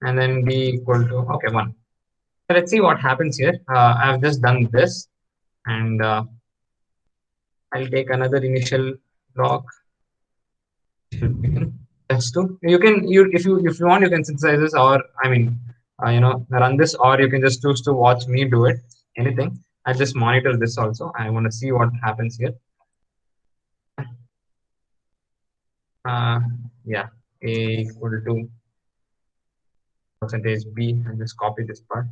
and then B equal to, okay, 1. So let's see what happens here. I've just done this, and I'll take another initial block. That's two. If you want, you can synthesize this, or run this, or you can just choose to watch me do it. Anything. I'll just monitor this also. I want to see what happens here. Yeah, A equal to percentage B. I'll just copy this part.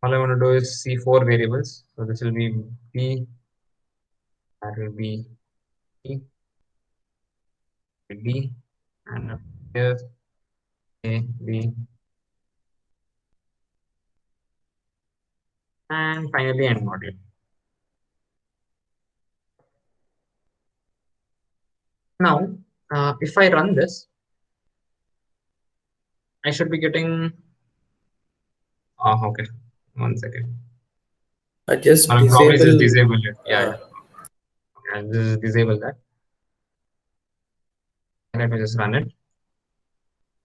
all I want to do is see 4 variables. So this will be B, that will be C, D, and here A, B, and finally end module. Now, if I run this, I should be getting. Okay, 1 second. I just I'll probably just disable. disable it. Yeah, Uh, yeah. I'll just disable that. Let me just run it.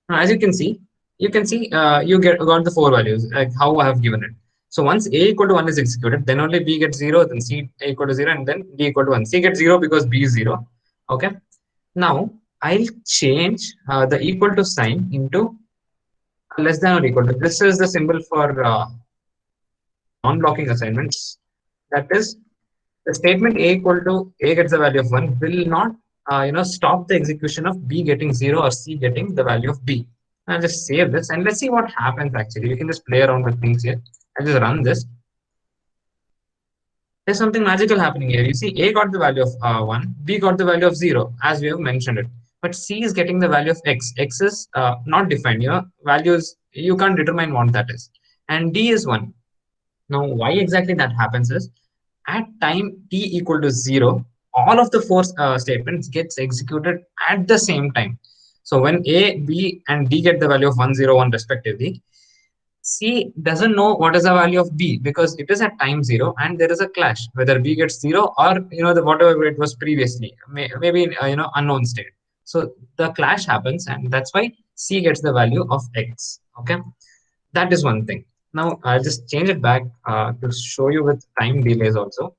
Now, as you can see you got the 4 values like how I have given it. So once A equal to 1 is executed, then only B gets 0, then C equal to 0, and then D equal to 1. C gets 0 because B is 0. Okay. Now I'll change the equal to sign into less than or equal to. This is the symbol for non-blocking assignments. That is, the statement A equal to A gets the value of 1 will not stop the execution of B getting 0 or C getting the value of B. I'll just save this and let's see what happens actually. We can just play around with things here. I'll just run this. There's something magical happening here. You see, A got the value of 1, B got the value of 0, as we have mentioned it. But C is getting the value of X. X is not defined, values, you can't determine what that is. And D is 1. Now, why exactly that happens is, at time t equal to 0, all of the 4 statements gets executed at the same time. So when A, B, and D get the value of 1, 0, 1 respectively, C doesn't know what is the value of B because it is at time 0 and there is a clash whether B gets 0 or the whatever it was previously, maybe in unknown state. So the clash happens and that's why C gets the value of X. Okay, that is one thing. Now I'll just change it back to show you with time delays also.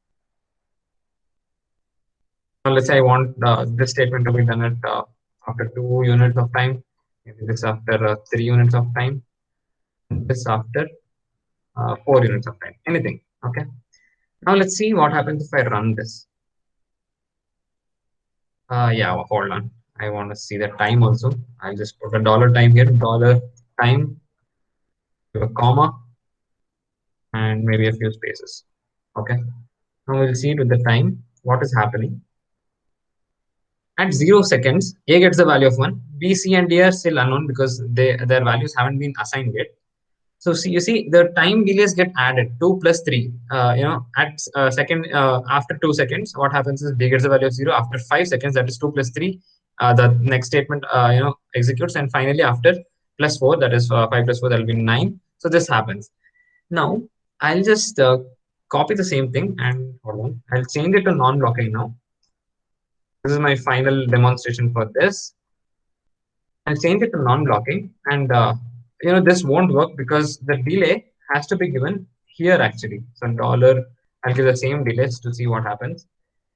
Now let's say I want this statement to be done at after 2 units of time, maybe this after 3 units of time, and this after 4 units of time, anything. Okay. Now let's see what happens if I run this. Yeah, hold on. I want to see the time also. I'll just put a dollar time here, dollar time, give a comma, and maybe a few spaces. Okay. Now we'll see it with the time what is happening. At 0 seconds, A gets the value of 1. B, C, and D are still unknown because their values haven't been assigned yet. So see, you see the time delays get added 2 plus 3. At second after 2 seconds, what happens is B gets the value of 0. After 5 seconds, that is 2 plus 3. The next statement executes, and finally after plus 4, that is 5 plus 4, that will be 9. So this happens. Now I'll just copy the same thing and hold on. I'll change it to non-blocking now. This is my final demonstration for this. I'll change it to non-blocking, and this won't work because the delay has to be given here actually. So dollar, I'll give the same delays to see what happens.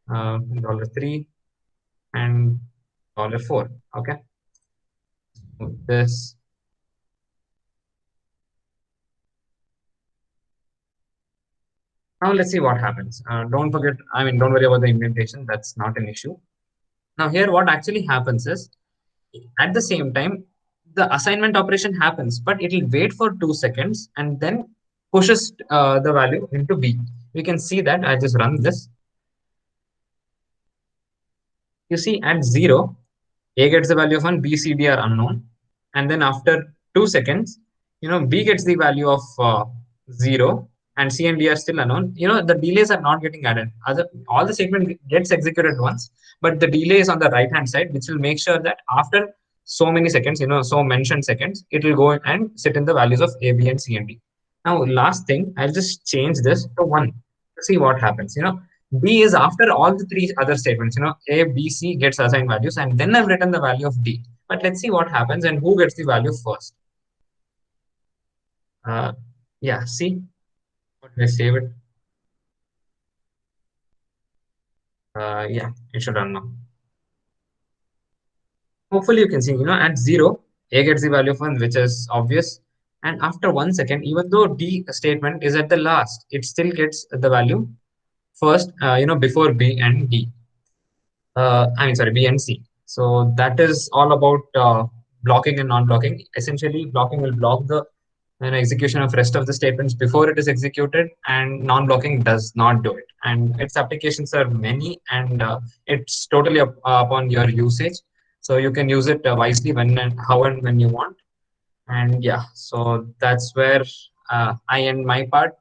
$3 and $4. Okay. This. Now let's see what happens. Don't forget, don't worry about the indentation. That's not an issue. Now here, what actually happens is, at the same time, the assignment operation happens, but it will wait for 2 seconds and then pushes the value into B. We can see that. I just run this. You see, at 0, A gets the value of 1, B, C, D are unknown. And then after 2 seconds, B gets the value of 0 and C and D are still unknown. The delays are not getting added. All the statement gets executed once, but the delay is on the right hand side, which will make sure that after so many seconds, so mentioned seconds, it will go and sit in the values of A, B, and C and D. Now, last thing, I'll just change this to 1 to see what happens. B is after all the 3 other statements. A, B, C gets assigned values, and then I've written the value of D. But let's see what happens and who gets the value first. Yeah, see. Let's save it. Yeah, it should run now. Hopefully you can see, at 0, A gets the value of 1, which is obvious. And after 1 second, even though D statement is at the last, it still gets the value first, before B and D. B and C. So that is all about blocking and non-blocking. Essentially, blocking will block the execution of rest of the statements before it is executed, and non-blocking does not do it. And its applications are many, and it's totally upon your usage. So you can use it wisely when and how and when you want. And yeah, so that's where I end my part.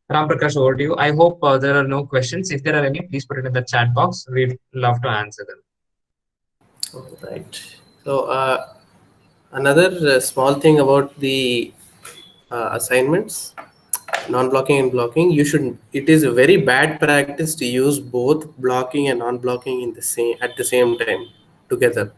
Ram Prakash, over to you. I hope there are no questions. If there are any, please put it in the chat box. We'd love to answer them. All right. So another small thing about the assignments, non-blocking and blocking, it is a very bad practice to use both blocking and non-blocking at the same time together.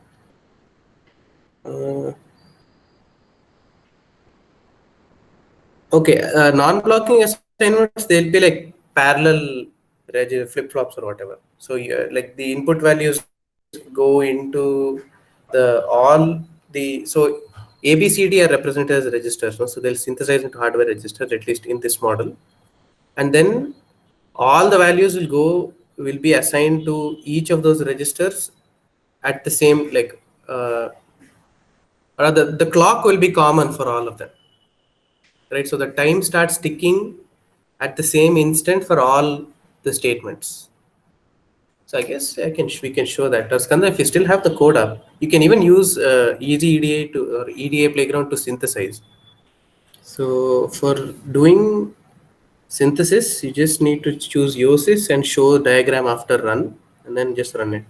Okay, non-blocking assignments, they'll be like parallel flip-flops or whatever. So like the input values go into so A, B, C, D are represented as registers. No? So they'll synthesize into hardware registers, at least in this model. And then all the values will be assigned to each of those registers at the same, like, the clock will be common for all of them. Right, so the time starts ticking at the same instant for all the statements. So I guess we can show that. Skanda, if you still have the code up, you can even use Easy EDA or EDA Playground to synthesize. So for doing synthesis, you just need to choose Yosis and show diagram after run, and then just run it.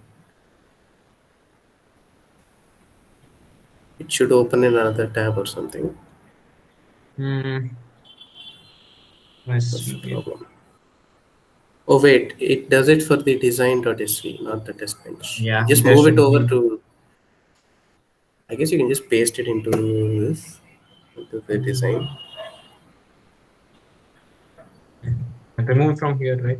It should open in another tab or something. What's the problem? Oh wait, it does it for the design.sv, not the test bench. Yeah, just move it over to, I guess you can just paste it into this, into the design. Remove from here, right?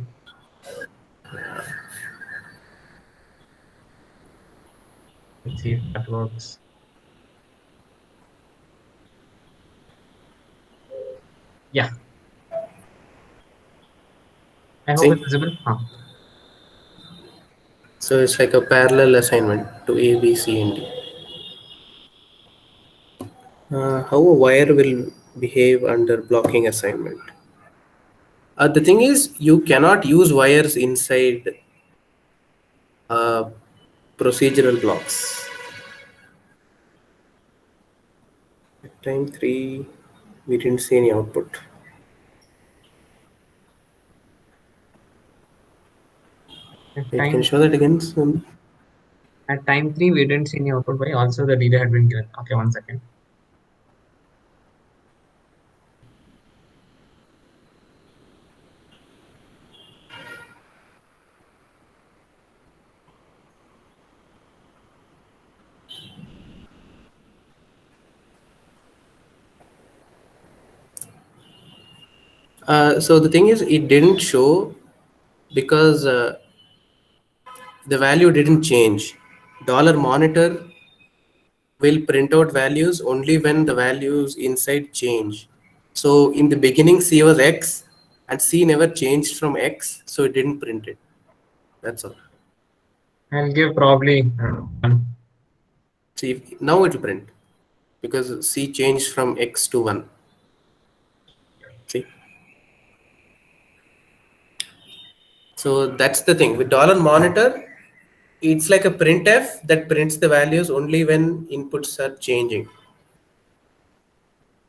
Let's see if that works. Yeah. I hope it's visible. So it's like a parallel assignment to A, B, C, and D. How a wire will behave under blocking assignment. The thing is, you cannot use wires inside procedural blocks. At time 3, we didn't see any output. Wait, can you show that again? At time 3, we didn't see any output. Why? Also, the delay had been given. Okay, 1 second. So the thing is, it didn't show because the value didn't change. $monitor will print out values only when the values inside change. So in the beginning, C was X and C never changed from X, so it didn't print it. That's all. I'll give probably 1. See, now it will print because C changed from X to 1. See? So that's the thing with $monitor. It's like a printf that prints the values only when inputs are changing.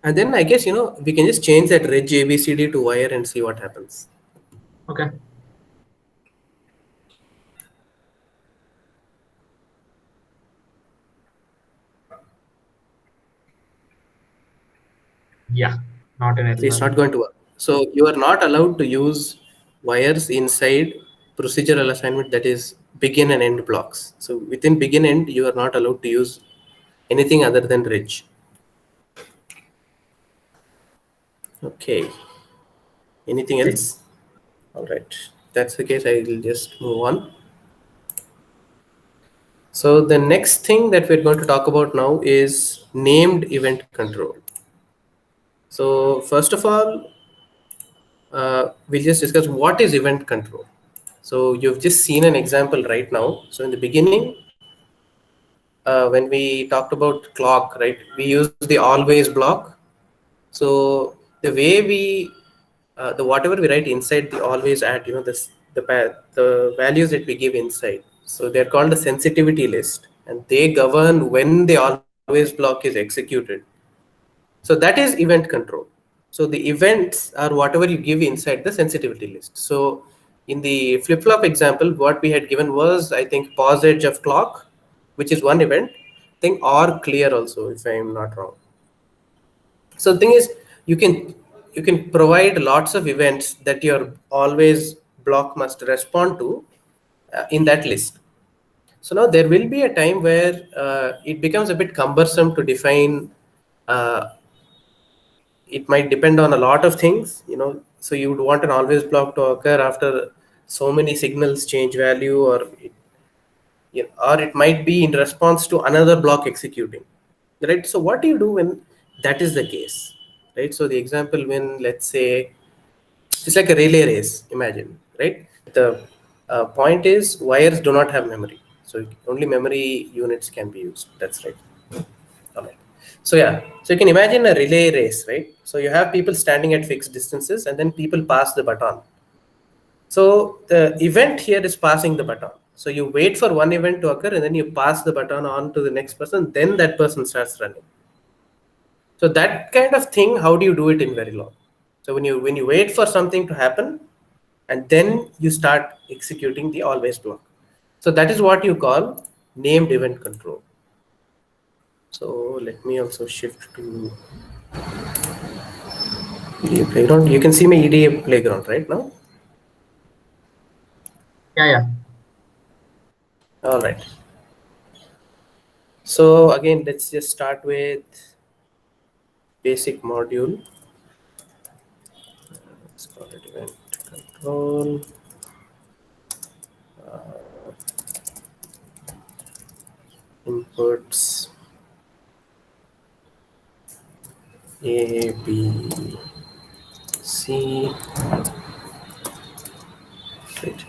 And then I guess, we can just change that reg ABCD to wire and see what happens. Okay. Yeah, not an So it's not going to work. So you are not allowed to use wires inside procedural assignment, that is begin and end blocks. So within begin end, you are not allowed to use anything other than reg. Okay. Anything else? All right. That's the case. I will just move on. So the next thing that we're going to talk about now is named event control. So first of all, we'll just discuss what is event control. So you've just seen an example right now. So in the beginning, when we talked about clock, right, we used the always block. So the way we, the whatever we write inside the always add, the values that we give inside. So they're called the sensitivity list, and they govern when the always block is executed. So that is event control. So the events are whatever you give inside the sensitivity list. So in the flip-flop example, what we had given was, I think, pause edge of clock, which is one event. I think or clear also, if I am not wrong. So the thing is, you can provide lots of events that your always block must respond to in that list. So now there will be a time where it becomes a bit cumbersome to define. Uh, it might depend on a lot of things, so you would want an always block to occur after so many signals change value, or it might be in response to another block executing, right? So what do you do when that is the case, right? So the example, when let's say it's like a relay race, imagine, right? The point is wires do not have memory, so only memory units can be used. That's right. All right. So yeah, so you can imagine a relay race, right? So you have people standing at fixed distances, and then people pass the baton. So the event here is passing the baton. So you wait for one event to occur, and then you pass the baton on to the next person. Then that person starts running. So that kind of thing, how do you do it in Verilog? So when you wait for something to happen, and then you start executing the always block. So that is what you call named event control. So let me also shift to EDA playground. You can see my EDA playground right now. Yeah. All right. So again, let's just start with basic module. Let's call it event control. Inputs A, B, C. Right.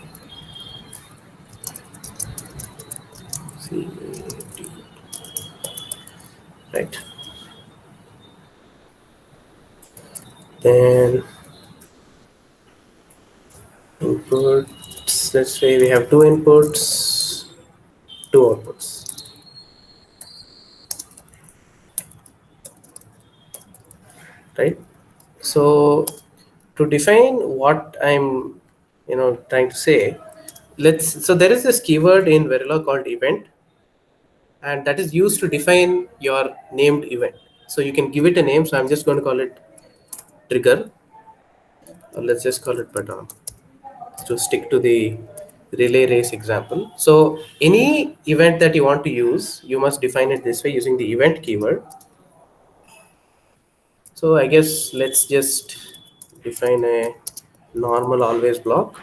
C, D. Right. Then inputs. Let's say we have two inputs, two outputs. Right. So to define what I'm trying to say, so there is this keyword in Verilog called event, and that is used to define your named event. So you can give it a name. So I'm just going to call it trigger, or let's just call it pattern to stick to the relay race example. So any event that you want to use, you must define it this way using the event keyword. So I guess let's just define a normal always block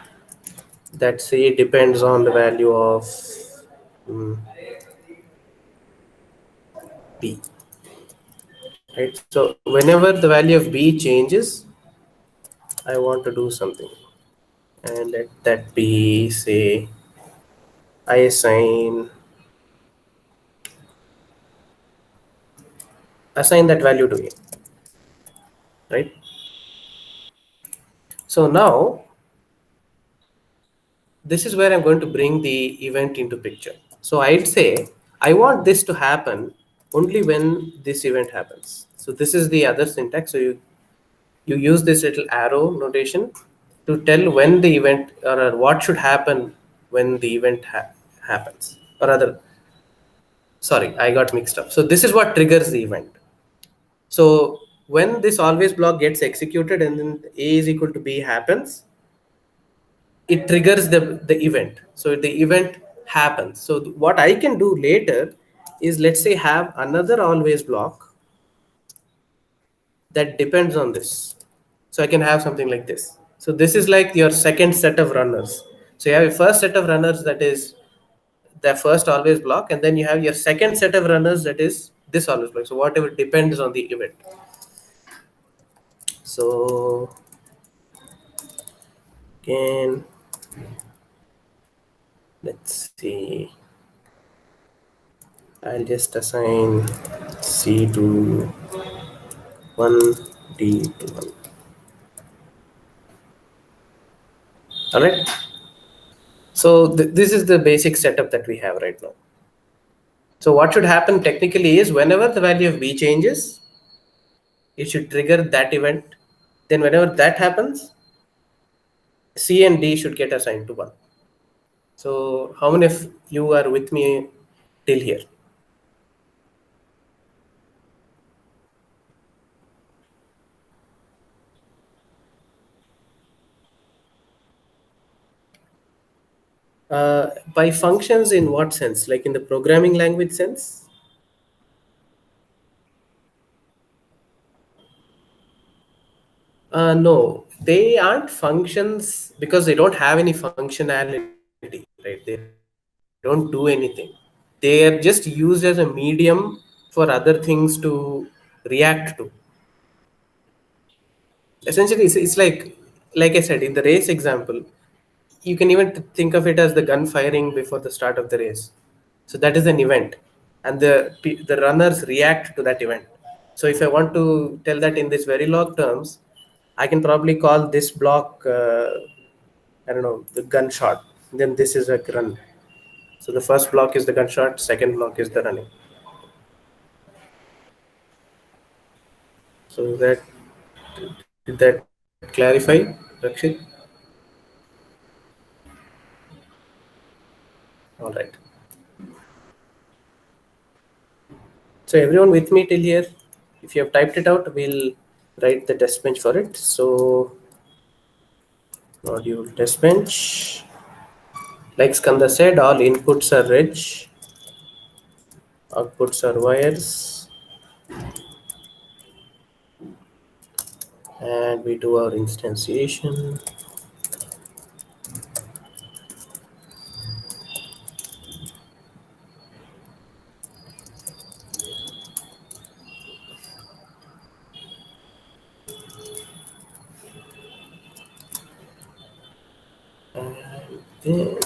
that say depends on the value of B. Right. So whenever the value of B changes, I want to do something, and let that be, say, I assign that value to A. Right. So now this is where I'm going to bring the event into picture. So I'd say I want this to happen only when this event happens. So this is the other syntax. So you use this little arrow notation to tell when the event, or what should happen when the event happens, or rather, sorry, I got mixed up. So this is what triggers the event. So when this always block gets executed and then A is equal to B happens, it triggers the event. So the event happens. So what I can do later is, let's say, have another always block that depends on this. So I can have something like this. So this is like your second set of runners. So you have your first set of runners, that is the first always block, and then you have your second set of runners, that is this always block. So whatever depends on the event. So again, let's see. I'll just assign C to 1, D equal 1. All right. So this is the basic setup that we have right now. So what should happen technically is whenever the value of B changes, it should trigger that event. Then whenever that happens, C and D should get assigned to 1. So how many of you are with me till here? By functions in what sense? Like in the programming language sense? No, they aren't functions because they don't have any functionality, right? They don't do anything. They are just used as a medium for other things to react to. Essentially, it's like I said in the race example, you can even think of it as the gun firing before the start of the race. So that is an event, and the runners react to that event. So if I want to tell that in this Verilog terms, I can probably call this block I don't know, the gunshot. Then this is a run. So the first block is the gunshot, second block is the running. So did that clarify, Rakshit? All right. So everyone with me till here? If you have typed it out, we'll write the test bench for it. So module test bench. Like Skanda said, all inputs are reg, outputs are wires, and we do our instantiation. And then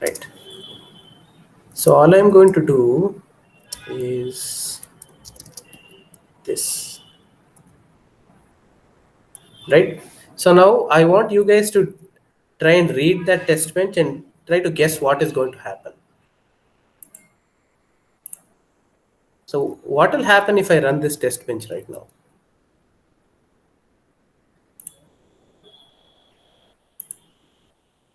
right. So all I'm going to do is this, right? So now I want you guys to try and read that test bench and try to guess what is going to happen. So what will happen if I run this test bench right now?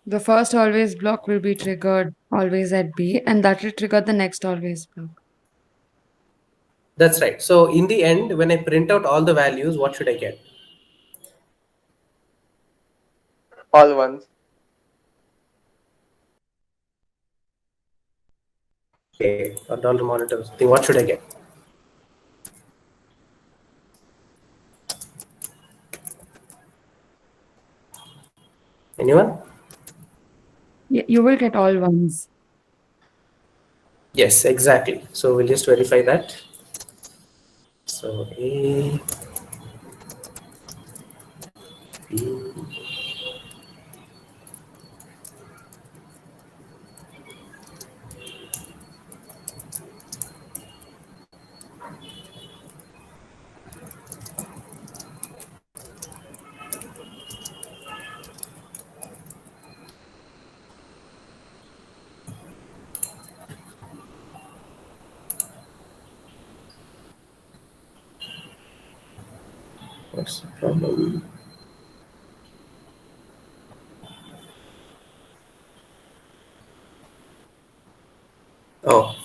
The first always block will be triggered always at B, and that will trigger the next always block. That's right. So in the end, when I print out all the values, what should I get? All ones. Okay, $1 monitors. Then what should I get? Anyone? You will get all ones. Yes, exactly. So we'll just verify that. So A, B, what's the problem? Oh,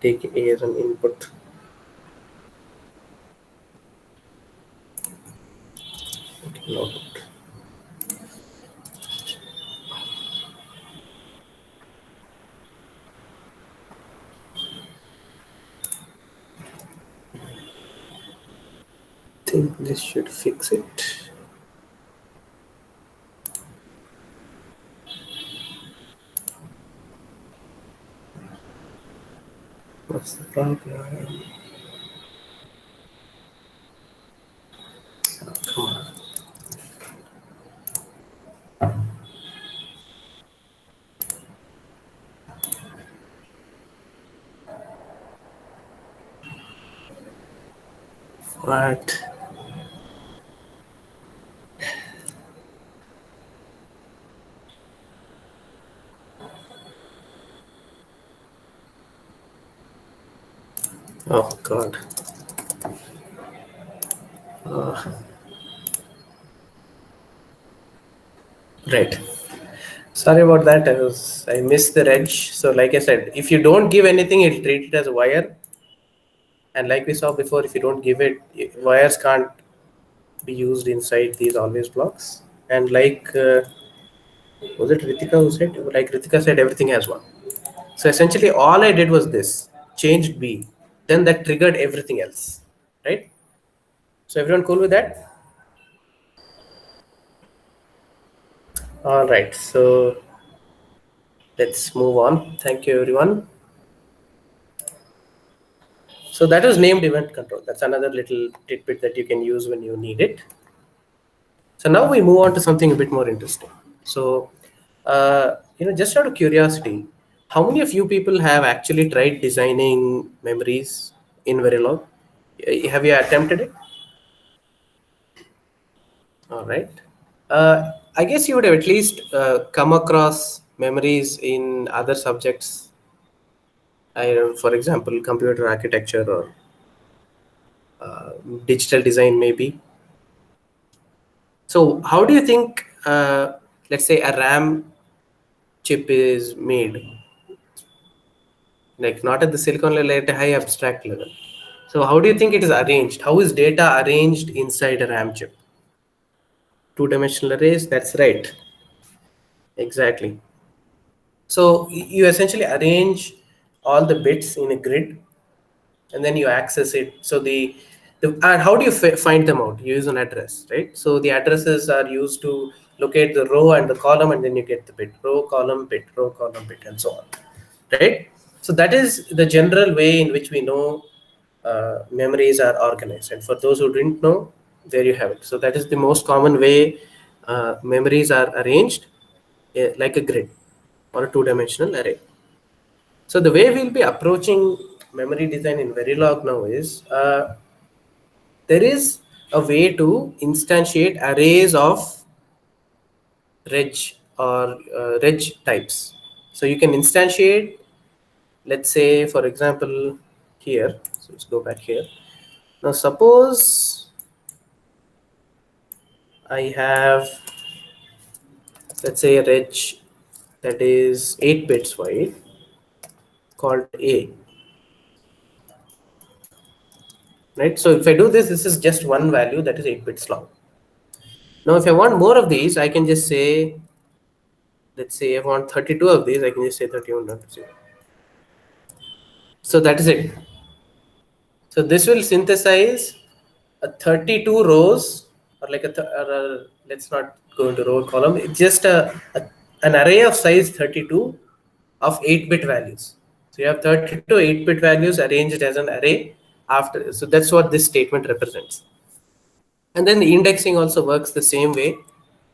take A as an input. Okay, output. I think this should fix it. What's the problem? Oh, come on. What? Oh God. Right. Sorry about that. I missed the reg. So like I said, if you don't give anything, it'll treat it as a wire. And like we saw before, if you don't give it, wires can't be used inside these always blocks. And like was it Ritika who said? Like Ritika said, everything has one. So essentially, all I did was this: changed B. Then that triggered everything else, right? So everyone cool with that? All right. So let's move on. Thank you, everyone. So that was named event control. That's another little tidbit that you can use when you need it. So now we move on to something a bit more interesting. So, just out of curiosity, how many of you people have actually tried designing memories in Verilog? Have you attempted it? All right. I guess you would have at least come across memories in other subjects. For example, computer architecture or digital design, maybe. So, how do you think, let's say, a RAM chip is made? Like not at the silicon level, at a high abstract level. So, how do you think it is arranged? How is data arranged inside a RAM chip? Two-dimensional arrays. That's right. Exactly. So you essentially arrange all the bits in a grid, and then you access it. So and how do you find them out? You use an address, right? So the addresses are used to locate the row and the column, and then you get the bit, row, column, bit, row, column, bit, and so on, right? So that is the general way in which we know memories are organized. And for those who didn't know, there you have it. So that is the most common way memories are arranged, like a grid or a two-dimensional array. So the way we'll be approaching memory design in Verilog now is there is a way to instantiate arrays of reg or reg types. So you can instantiate, let's say, for example, here. So let's go back here. Now suppose I have, let's say, a reg that is 8 bits wide called A. Right? So if I do this, this is just one value that is 8 bits long. Now, if I want more of these, I can just say, let's say I want 32 of these, I can just say 31.0. So that is it. So this will synthesize a 32 rows, or like let's not go into row column. It's just an array of size 32 of 8-bit values. So you have 32 8-bit values arranged as an array after. So that's what this statement represents. And then the indexing also works the same way.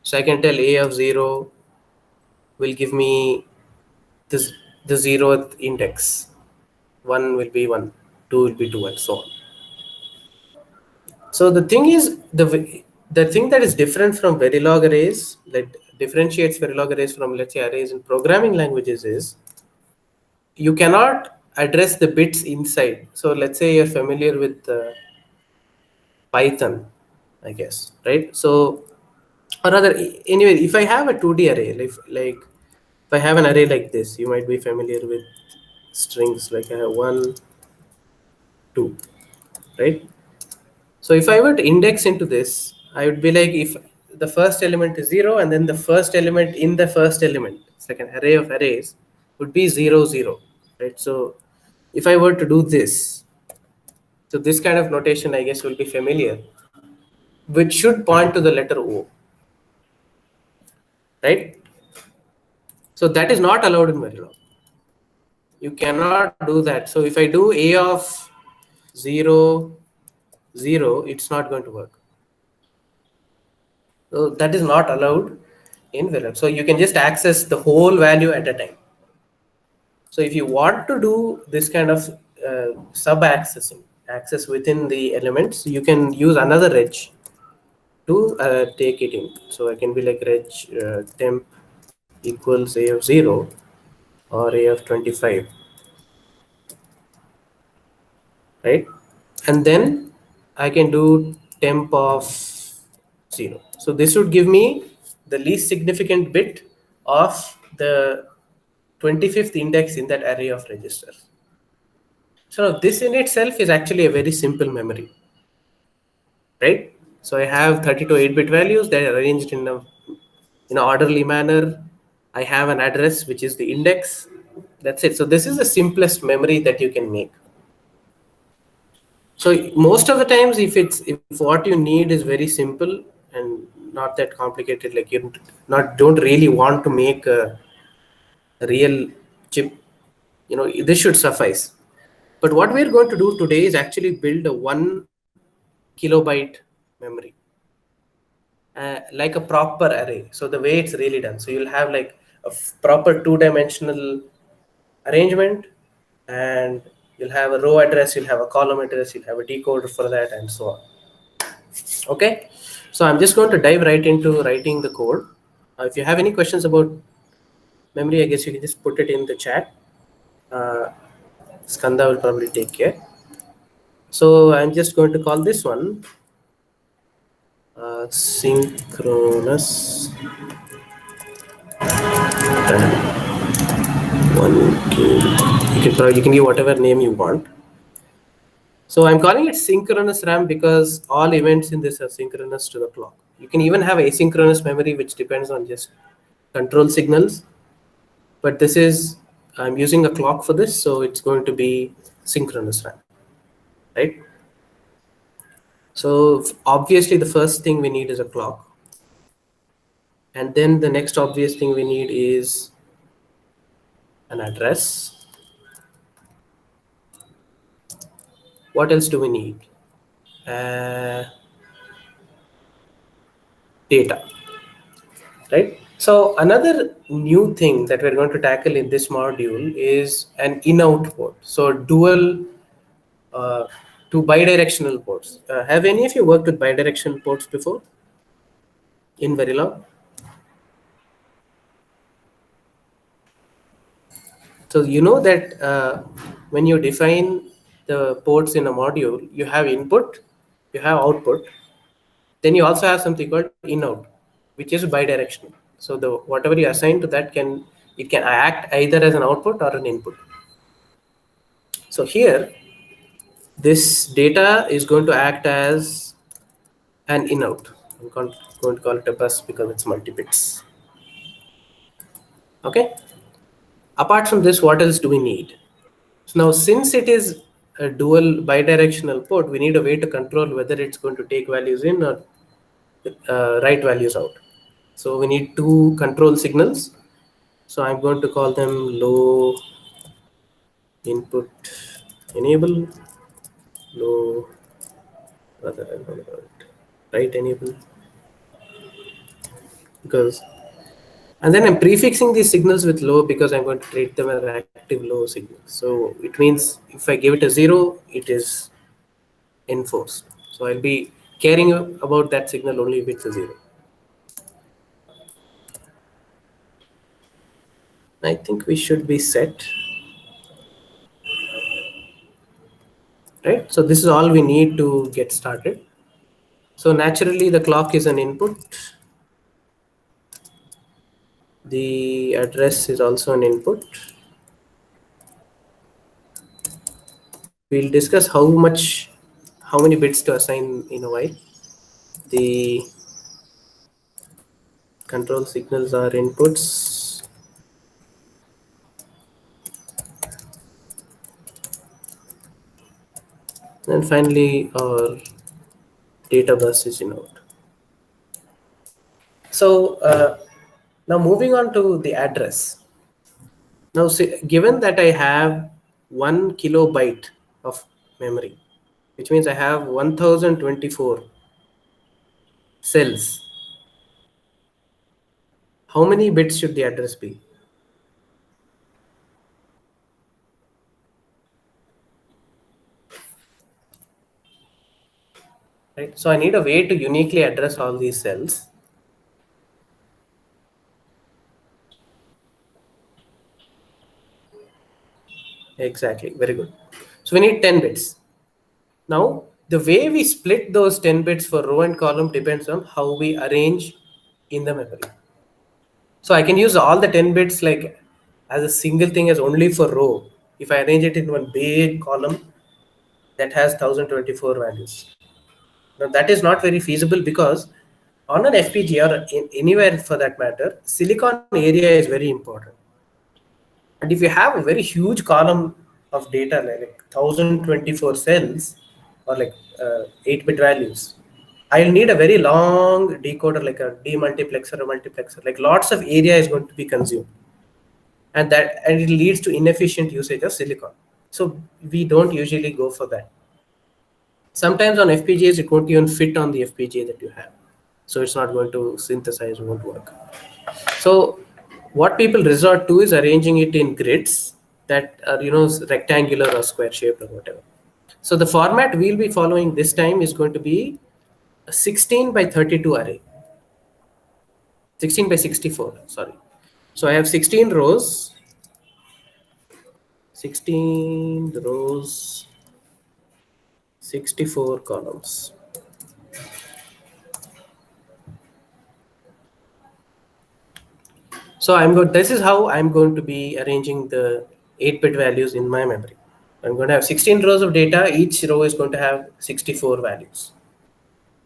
So I can tell A of 0 will give me this, the 0th index. 1 will be 1, 2 will be 2, and so on. So the thing is, the thing that is different from Verilog arrays, that differentiates Verilog arrays from, let's say, arrays in programming languages is you cannot address the bits inside. So let's say you're familiar with Python, I guess, right? So, or rather, anyway, if I have a 2D array, if I have an array like this, you might be familiar with strings, like I have 1, 2, right? So if I were to index into this, I would be like, if the first element is 0, and then the first element in the first element, it's like an array of arrays, would be 0, 0, right? So if I were to do this, so this kind of notation, I guess, will be familiar, which should point to the letter O, right? So that is not allowed in Verilog. You cannot do that. So if I do A of 0, 0, it's not going to work. So that is not allowed in Verilog. So you can just access the whole value at a time. So if you want to do this kind of sub-accessing access within the elements, you can use another reg to take it in. So I can be like reg temp equals a of 0 or a of 25, right? And then I can do temp of 0. So this would give me the least significant bit of the 25th index in that array of registers. So this in itself is actually a very simple memory, right? So I have 32 8-bit values that are arranged in an orderly manner. I have an address, which is the index. That's it. So this is the simplest memory that you can make. So most of the times, if what you need is very simple and not that complicated, like you don't really want to make a real chip, this should suffice. But what we're going to do today is actually build a 1 kilobyte memory, like a proper array. So the way it's really done, so you'll have like a proper 2-dimensional arrangement, and you'll have a row address, you'll have a column address, you'll have a decoder for that, and so on. Okay, so I'm just going to dive right into writing the code. If you have any questions about memory, I guess you can just put it in the chat. Skanda will probably take care. So I'm just going to call this one synchronous one. You can give whatever name you want. So I'm calling it synchronous RAM because all events in this are synchronous to the clock. You can even have asynchronous memory, which depends on just control signals. But this is, I'm using a clock for this, so it's going to be synchronous RAM, right? So obviously the first thing we need is a clock. And then the next obvious thing we need is an address. What else do we need? Data, right? So another new thing that we're going to tackle in this module is an in-out port. So dual to bidirectional ports. Have any of you worked with bidirectional ports before in Verilog? So you know that when you define the ports in a module, you have input, you have output, then you also have something called in-out, which is bidirectional. So the whatever you assign to that can act either as an output or an input. So here, this data is going to act as an in-out. I'm going to call it a bus because it's multi-bits. Okay. Apart from this, what else do we need? So now, since it is a dual bidirectional port, we need a way to control whether it's going to take values in or write values out. So we need two control signals. So I'm going to call them low input enable, low, rather I'm going to call it write enable, because, and then I'm prefixing these signals with low because I'm going to treat them as active low signals. So it means if I give it a 0, it is enforced. So I'll be caring about that signal only if it's a 0. I think we should be set. Right? So this is all we need to get started. So naturally the clock is an input. The address is also an input. We'll discuss how many bits to assign in a while. The control signals are inputs. And finally, our data bus is in out. So now moving on to the address. Now, given that I have 1 kilobyte of memory, which means I have 1024 cells, how many bits should the address be? right? So I need a way to uniquely address all these cells. Exactly, very good. So we need 10 bits. Now, the way we split those 10 bits for row and column depends on how we arrange in the memory. So I can use all the 10 bits like as a single thing as only for row. If I arrange it in one big column that has 1024 values. Now that is not very feasible because on an FPGA or anywhere for that matter, silicon area is very important. And if you have a very huge column of data like 1024 cells or like 8-bit values, I'll need a very long decoder like a demultiplexer or multiplexer. Like lots of area is going to be consumed, and it leads to inefficient usage of silicon. So we don't usually go for that. Sometimes on FPGAs it won't even fit on the FPGA that you have, so it's not going to synthesize, won't work. So what people resort to is arranging it in grids that are rectangular or square shaped or whatever. So the format we'll be following this time is going to be a 16 by 32 array. 16 by 64, sorry. So I have 16 rows, 64 columns. So this is how I'm going to be arranging the 8-bit values in my memory. I'm going to have 16 rows of data. Each row is going to have 64 values.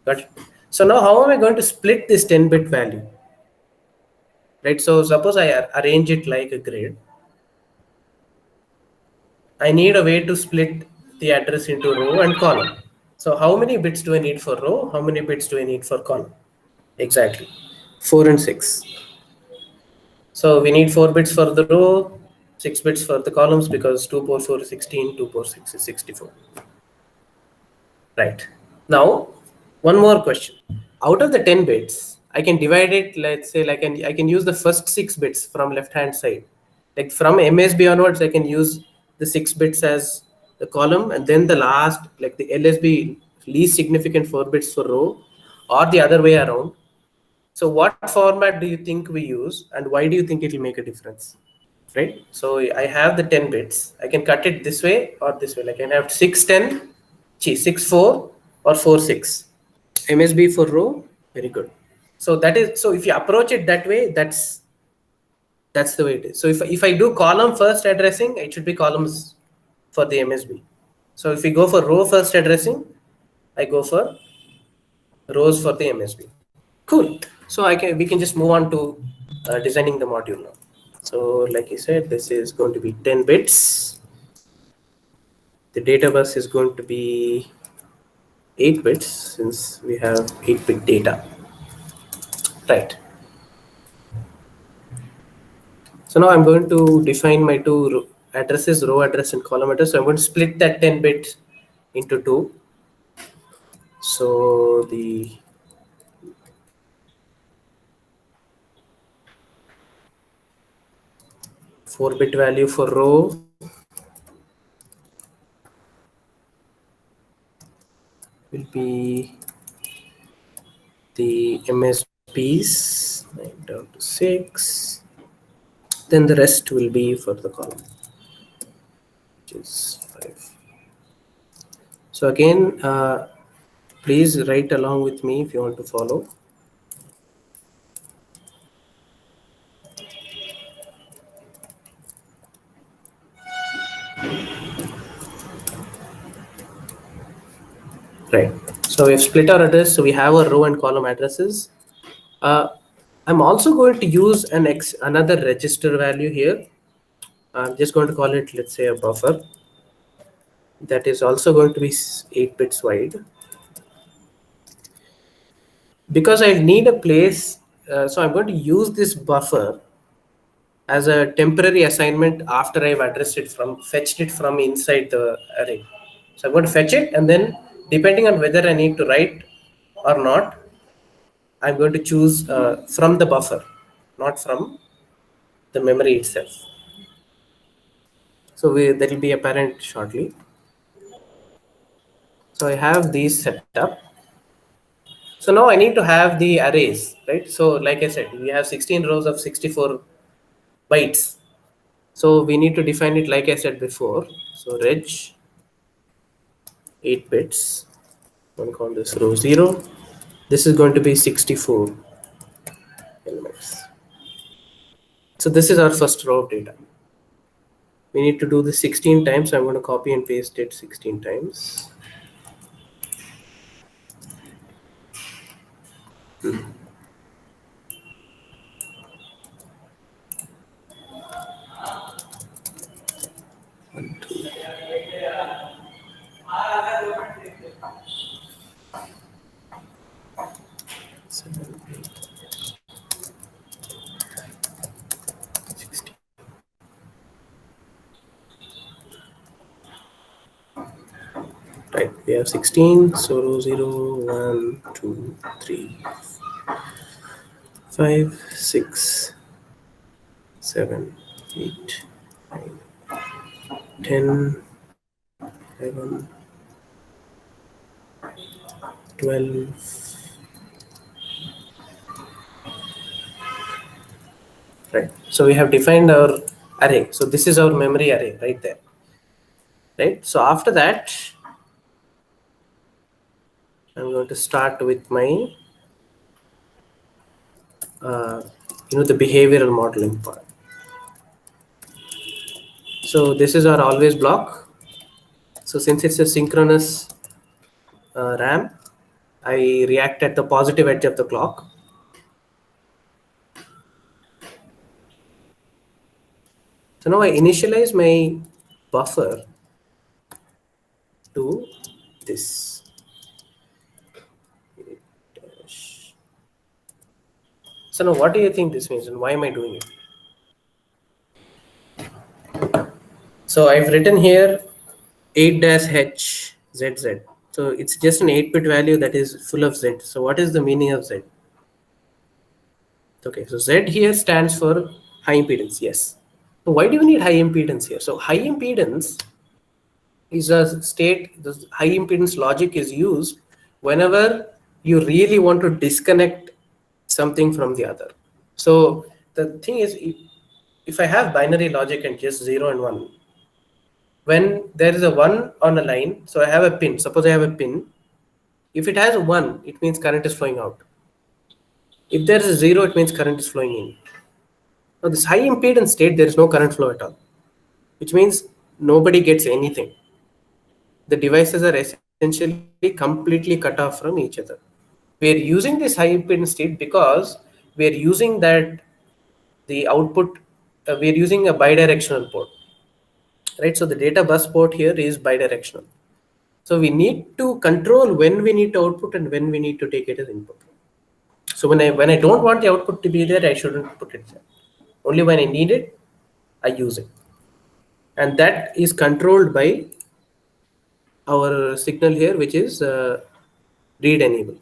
Got it? So now how am I going to split this 10-bit value? Right. So suppose I arrange it like a grid. I need a way to split the address into row and column. So how many bits do I need for row? How many bits do I need for column? Exactly. 4 and 6. So we need 4 bits for the row, 6 bits for the columns because 2 4 4 is 16, 2 4 6 is 64. Right. Now, one more question. Out of the 10 bits, I can divide it, let's say like I can use the first 6 bits from left hand side. Like from MSB onwards, I can use the 6 bits as the column and then the last, like the LSB least significant 4 bits for row, or the other way around. So what format do you think we use and why do you think it will make a difference? Right? So I have the 10 bits. I can cut it this way or this way. Like I can have 6 10, 6 4 or 4 6. MSB for row, very good. So if you approach it that way, that's the way it is. So if I do column first addressing, it should be columns for the MSB. So if we go for row first addressing, I go for rows for the MSB. Cool. So we can just move on to designing the module now. So like I said, this is going to be 10 bits. The data bus is going to be 8 bits since we have 8-bit data. Right. So now I'm going to define my two addresses, row address and column address. So I'm going to split that 10 bit into 2. So the four-bit value for row will be the MSBs 9 down to 6. Then the rest will be for the column, which is 5. So again, please write along with me if you want to follow. Right. So we've split our address. So we have our row and column addresses. I'm also going to use another register value here. I'm just going to call it, let's say, a buffer. That is also going to be 8 bits wide. Because I need a place, so I'm going to use this buffer as a temporary assignment after I've fetched it from inside the array. So I'm going to fetch it, and then depending on whether I need to write or not, I'm going to choose from the buffer, not from the memory itself. So that will be apparent shortly. So I have these set up. So now I need to have the arrays, right? So like I said, we have 16 rows of 64 bytes. So we need to define it like I said before. So reg 8 bits. I'm going to call this row 0. This is going to be 64 elements. So this is our first row of data. We need to do this 16 times. So I'm going to copy and paste it 16 times. One, two. Seven, 8, 16. Right, we have 16. So row 0, 1, 2, 3, 5, 6, 7, 8, 9, 10, 11, 12. Right. So we have defined our array. So this is our memory array right there. Right. So after that, I'm going to start with my, the behavioral modeling part. So this is our always block. So since it's a synchronous RAM, I react at the positive edge of the clock. So now I initialize my buffer to this. So now what do you think this means and why am I doing it? So I've written here 8-HZZ. So it's just an 8-bit value that is full of Z. So what is the meaning of Z? Okay, so Z here stands for high impedance, yes. So why do we need high impedance here? So high impedance is a state, the high impedance logic is used whenever you really want to disconnect something from the other. So the thing is, if I have binary logic and just 0 and 1, when there is a 1 on a line, so I have a pin, suppose I have a pin, if it has a 1, it means current is flowing out. If there is a 0, it means current is flowing in. Now this high impedance state, there is no current flow at all, which means nobody gets anything. The devices are essentially completely cut off from each other. We are using this high impedance state because we are using that the output, we are using a bidirectional port, right? So the data bus port here is bidirectional. So we need to control when we need to output and when we need to take it as input. So when I don't want the output to be there, I shouldn't put it there. Only when I need it, I use it. And that is controlled by our signal here, which is read enable.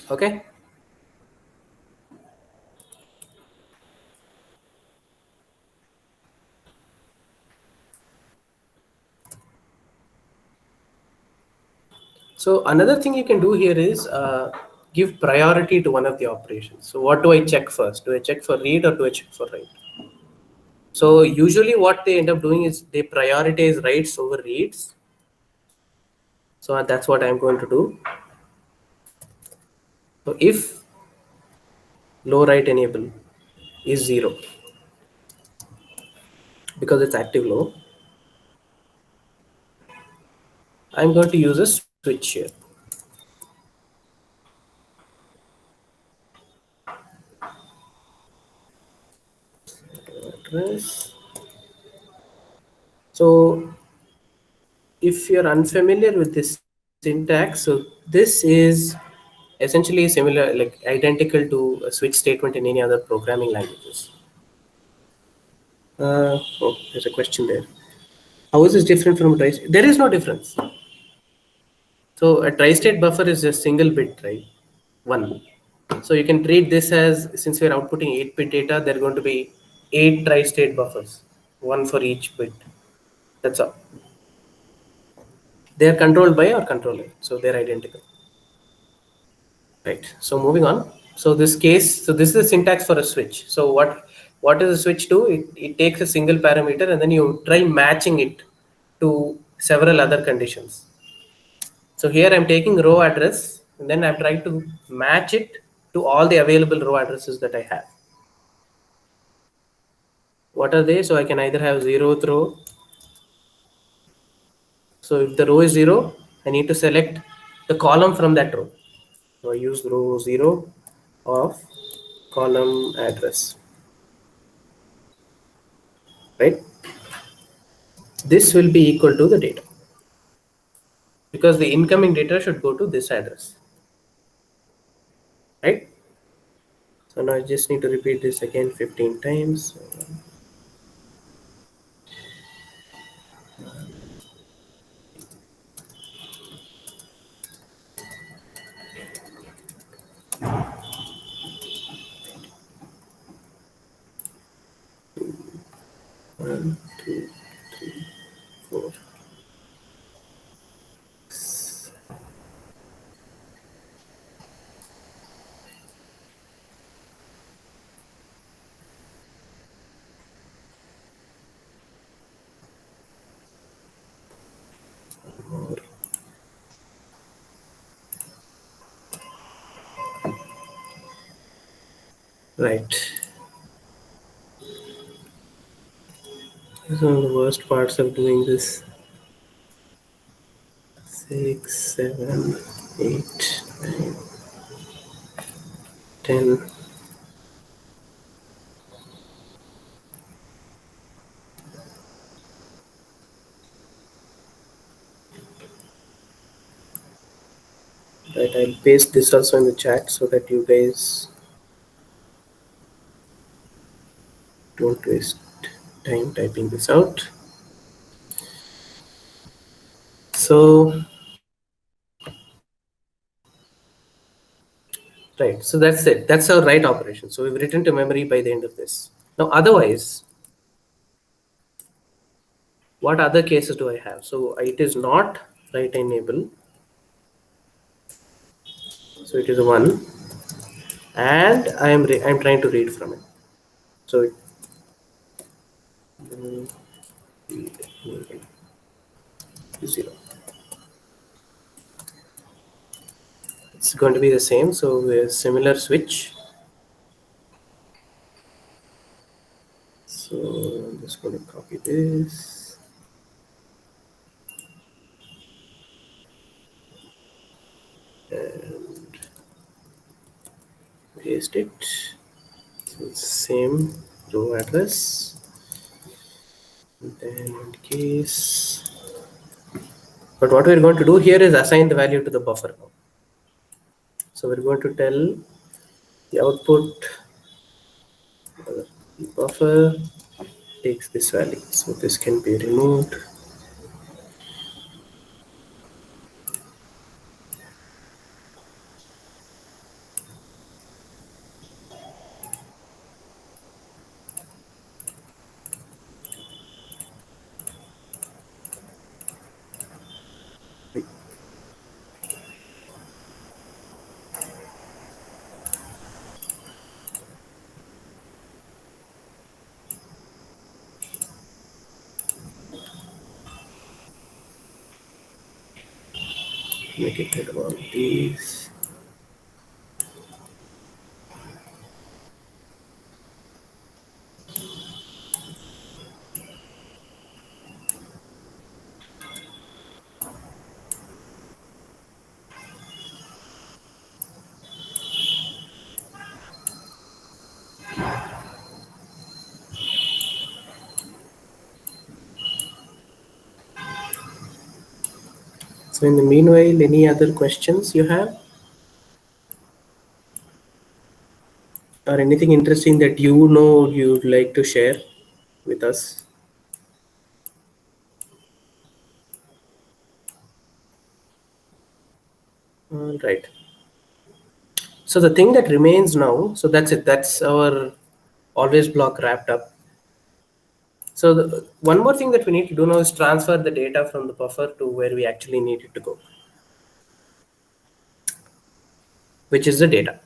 Okay. So another thing you can do here is give priority to one of the operations. So what do I check first? Do I check for read or do I check for write? So usually what they end up doing is they prioritize writes over reads. So that's what I'm going to do. So if low write enable is 0, because it's active low, I'm going to use a switch here. Address. So if you're unfamiliar with this syntax, so this is essentially similar, like identical to a switch statement in any other programming languages. Oh, there's a question there. How is this different from a tri-state? There is no difference. So a tri-state buffer is a single bit, right? 1. So you can treat this as, since we're outputting 8-bit data, there are going to be 8 tri-state buffers, 1 for each bit. That's all. they are controlled by our controller, so they're identical. Right. So moving on. So this case, so this is the syntax for a switch. So what does a switch do? It takes a single parameter and then you try matching it to several other conditions. So here I'm taking row address and then I'm trying to match it to all the available row addresses that I have. What are they? So I can either have 0th row. So if the row is 0, I need to select the column from that row. So I use row 0 of column address. Right? This will be equal to the data because the incoming data should go to this address. Right? So now I just need to repeat this again 15 times. One, two, three, four. More. Right. This is one of the worst parts of doing this. 6, 7, 8, 9, 10. Right, I'll paste this also in the chat so that you guys don't waste time typing this out. So, right, so that's it. That's our write operation. So we've written to memory by the end of this. Now, otherwise, what other cases do I have? So it is not write enable. So it is a 1, and I'm trying to read from it. So it, 0. It's going to be the same. So a similar switch. So I'm just going to copy this. And paste it. So it's same row address. And then in case. But what we're going to do here is assign the value to the buffer now. So we're going to tell the output the buffer takes this value. So this can be removed. Make it about these. So in the meanwhile, any other questions you have? Or anything interesting that you know you'd like to share with us? All right. So the thing that remains now, so that's it. That's our always block wrapped up. So one more thing that we need to do now is transfer the data from the buffer to where we actually need it to go, which is the data.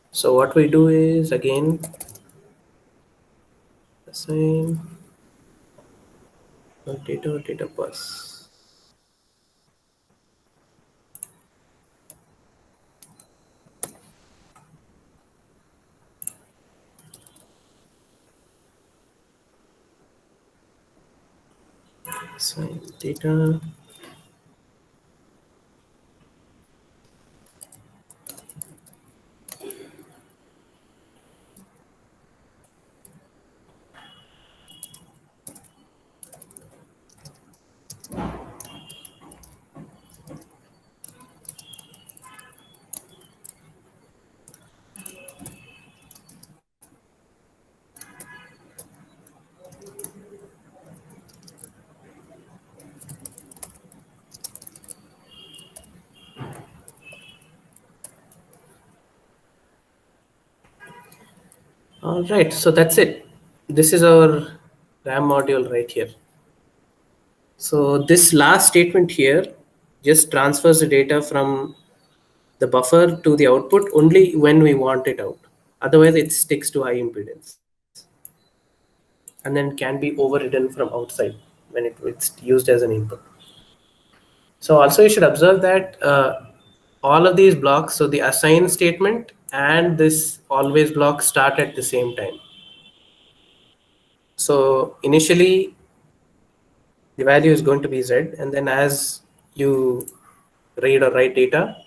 So what we do is, again, assign data bus. Assign data. All right, so that's it. This is our RAM module right here. So this last statement here just transfers the data from the buffer to the output only when we want it out. Otherwise, it sticks to high impedance and then can be overridden from outside when it's used as an input. So also you should observe that all of these blocks, so the assign statement and this always block start at the same time. So initially the value is going to be Z, and then as you read or write data,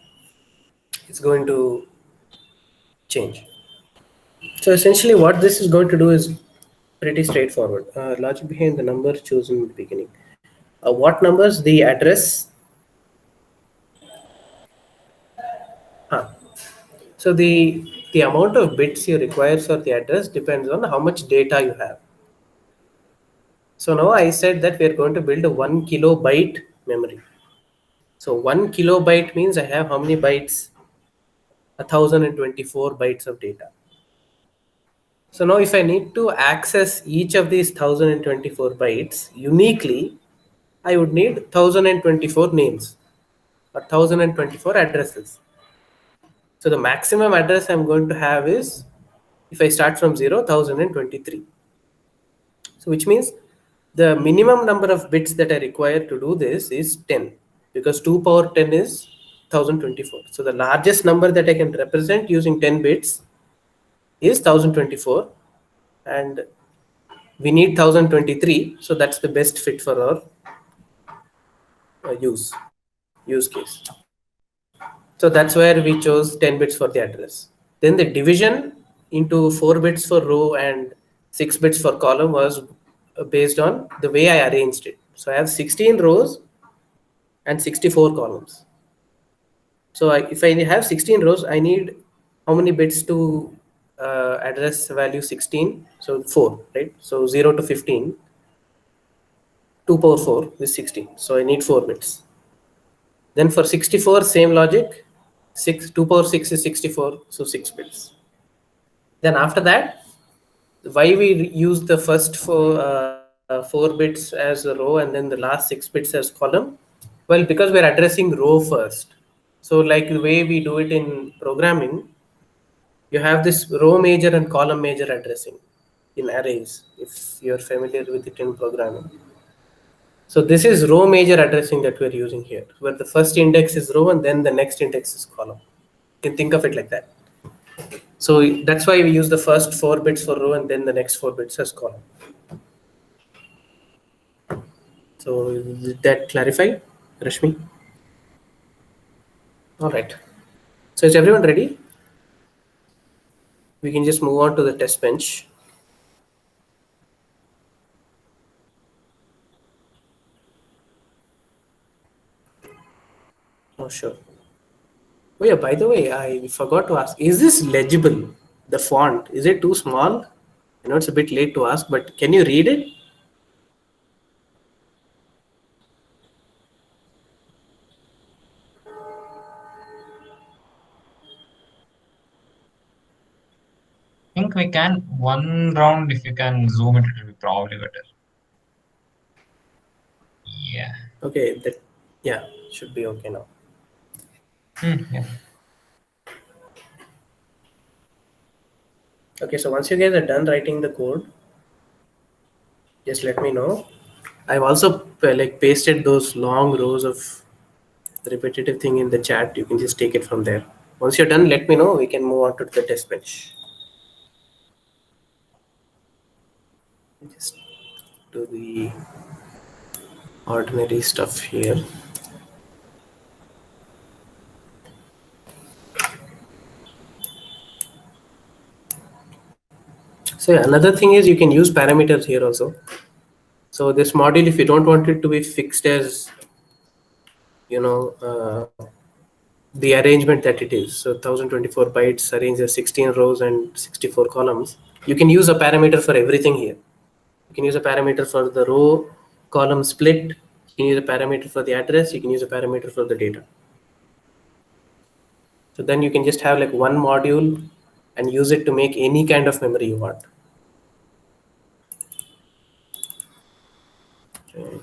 it's going to change. So essentially what this is going to do is pretty straightforward. Logic behind the number chosen in the beginning. What numbers? The address. So the amount of bits you require for the address depends on how much data you have. So now I said that we are going to build a 1 kilobyte memory. So 1 kilobyte means I have how many bytes? 1024 bytes of data. So now if I need to access each of these 1024 bytes uniquely, I would need 1024 names or 1024 addresses. So the maximum address I'm going to have is, if I start from 0, 1023. So which means the minimum number of bits that I require to do this is 10, because 2 power 10 is 1024. So the largest number that I can represent using 10 bits is 1024, and we need 1023, so that's the best fit for our use case. So that's where we chose 10 bits for the address. Then the division into 4 bits for row and 6 bits for column was based on the way I arranged it. So I have 16 rows and 64 columns. So if I have 16 rows, I need how many bits to address value 16? So 4, right? So 0 to 15, 2 power 4 is 16. So I need 4 bits. Then for 64, same logic. 2 power 6 is 64, so 6 bits. Then after that, why we use the first 4 bits as a row and then the last 6 bits as column? Well, because we're addressing row first. So like the way we do it in programming, you have this row major and column major addressing in arrays, if you're familiar with it in programming. So this is row major addressing that we're using here, where the first index is row and then the next index is column. You can think of it like that. So that's why we use the first 4 bits for row and then the next 4 bits as column. So did that clarify, Rashmi? All right. So is everyone ready? We can just move on to the test bench. Oh, sure. Oh yeah, by the way, I forgot to ask, is this legible? The font, is it too small? I know it's a bit late to ask, but can you read it? I think we can. One round, if you can zoom it, it will be probably better. Yeah. Okay, that yeah should be okay now. Yeah. Okay, so once you guys are done writing the code, just let me know. I've also like pasted those long rows of repetitive thing in the chat. You can just take it from there. Once you're done, let me know. We can move on to the test bench. Just do the ordinary stuff here. So another thing is you can use parameters here also. So this module, if you don't want it to be fixed as, the arrangement that it is, so 1024 bytes arranged as 16 rows and 64 columns, you can use a parameter for everything here. You can use a parameter for the row column split. You can use a parameter for the address. You can use a parameter for the data. So then you can just have like one module and use it to make any kind of memory you want. Right.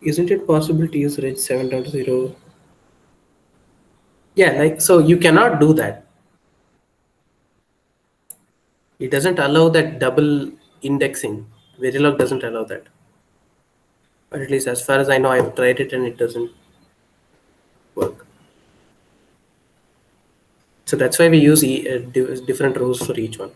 Isn't it possible to use Reg 7.0? Yeah, like, so you cannot do that. It doesn't allow that double indexing. Verilog doesn't allow that. Or at least as far as I know, I've tried it and it doesn't work. So that's why we use different rows for each one.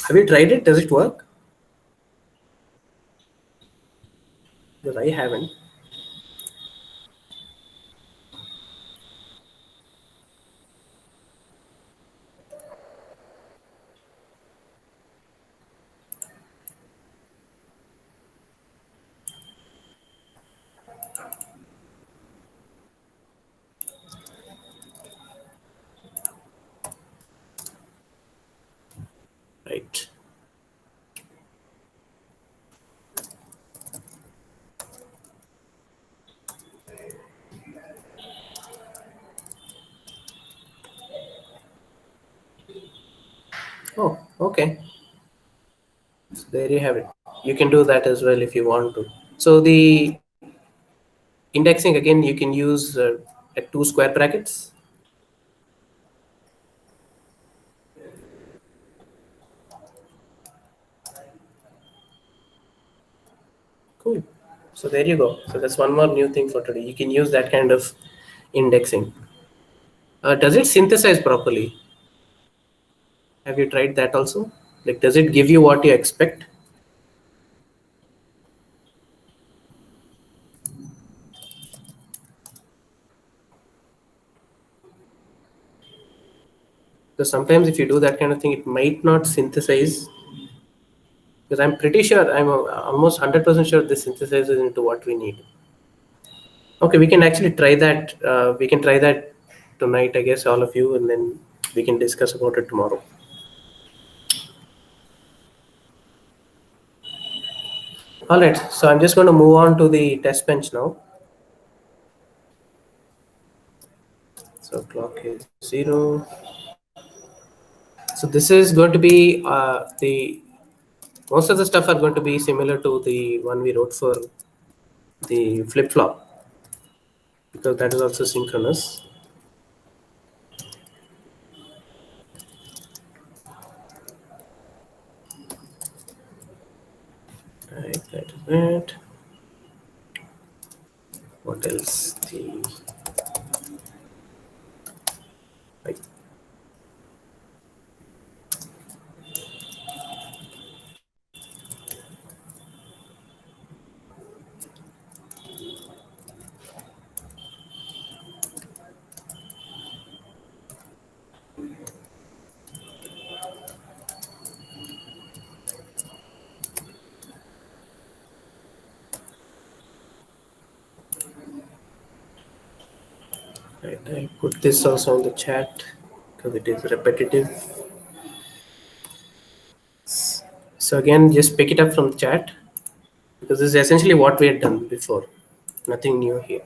Have you tried it? Does it work? Because I haven't. Right. Oh, okay. So there you have it. You can do that as well if you want to. So the indexing, again, you can use at 2 square brackets. Cool. So there you go. So that's one more new thing for today. You can use that kind of indexing. Does it synthesize properly? Have you tried that also? Like, does it give you what you expect? Because sometimes if you do that kind of thing, it might not synthesize. Because I'm pretty sure, I'm almost 100% sure this synthesizes into what we need. Okay, we can actually try that. We can try that tonight, I guess, all of you, and then we can discuss about it tomorrow. All right, so I'm just going to move on to the test bench now. So clock is 0. So this is going to be most of the stuff are going to be similar to the one we wrote for the flip-flop, because that is also synchronous. Right, that is it. What else? Right. Right, I'll put this also in the chat because it is repetitive. So again, just pick it up from the chat because this is essentially what we had done before. Nothing new here.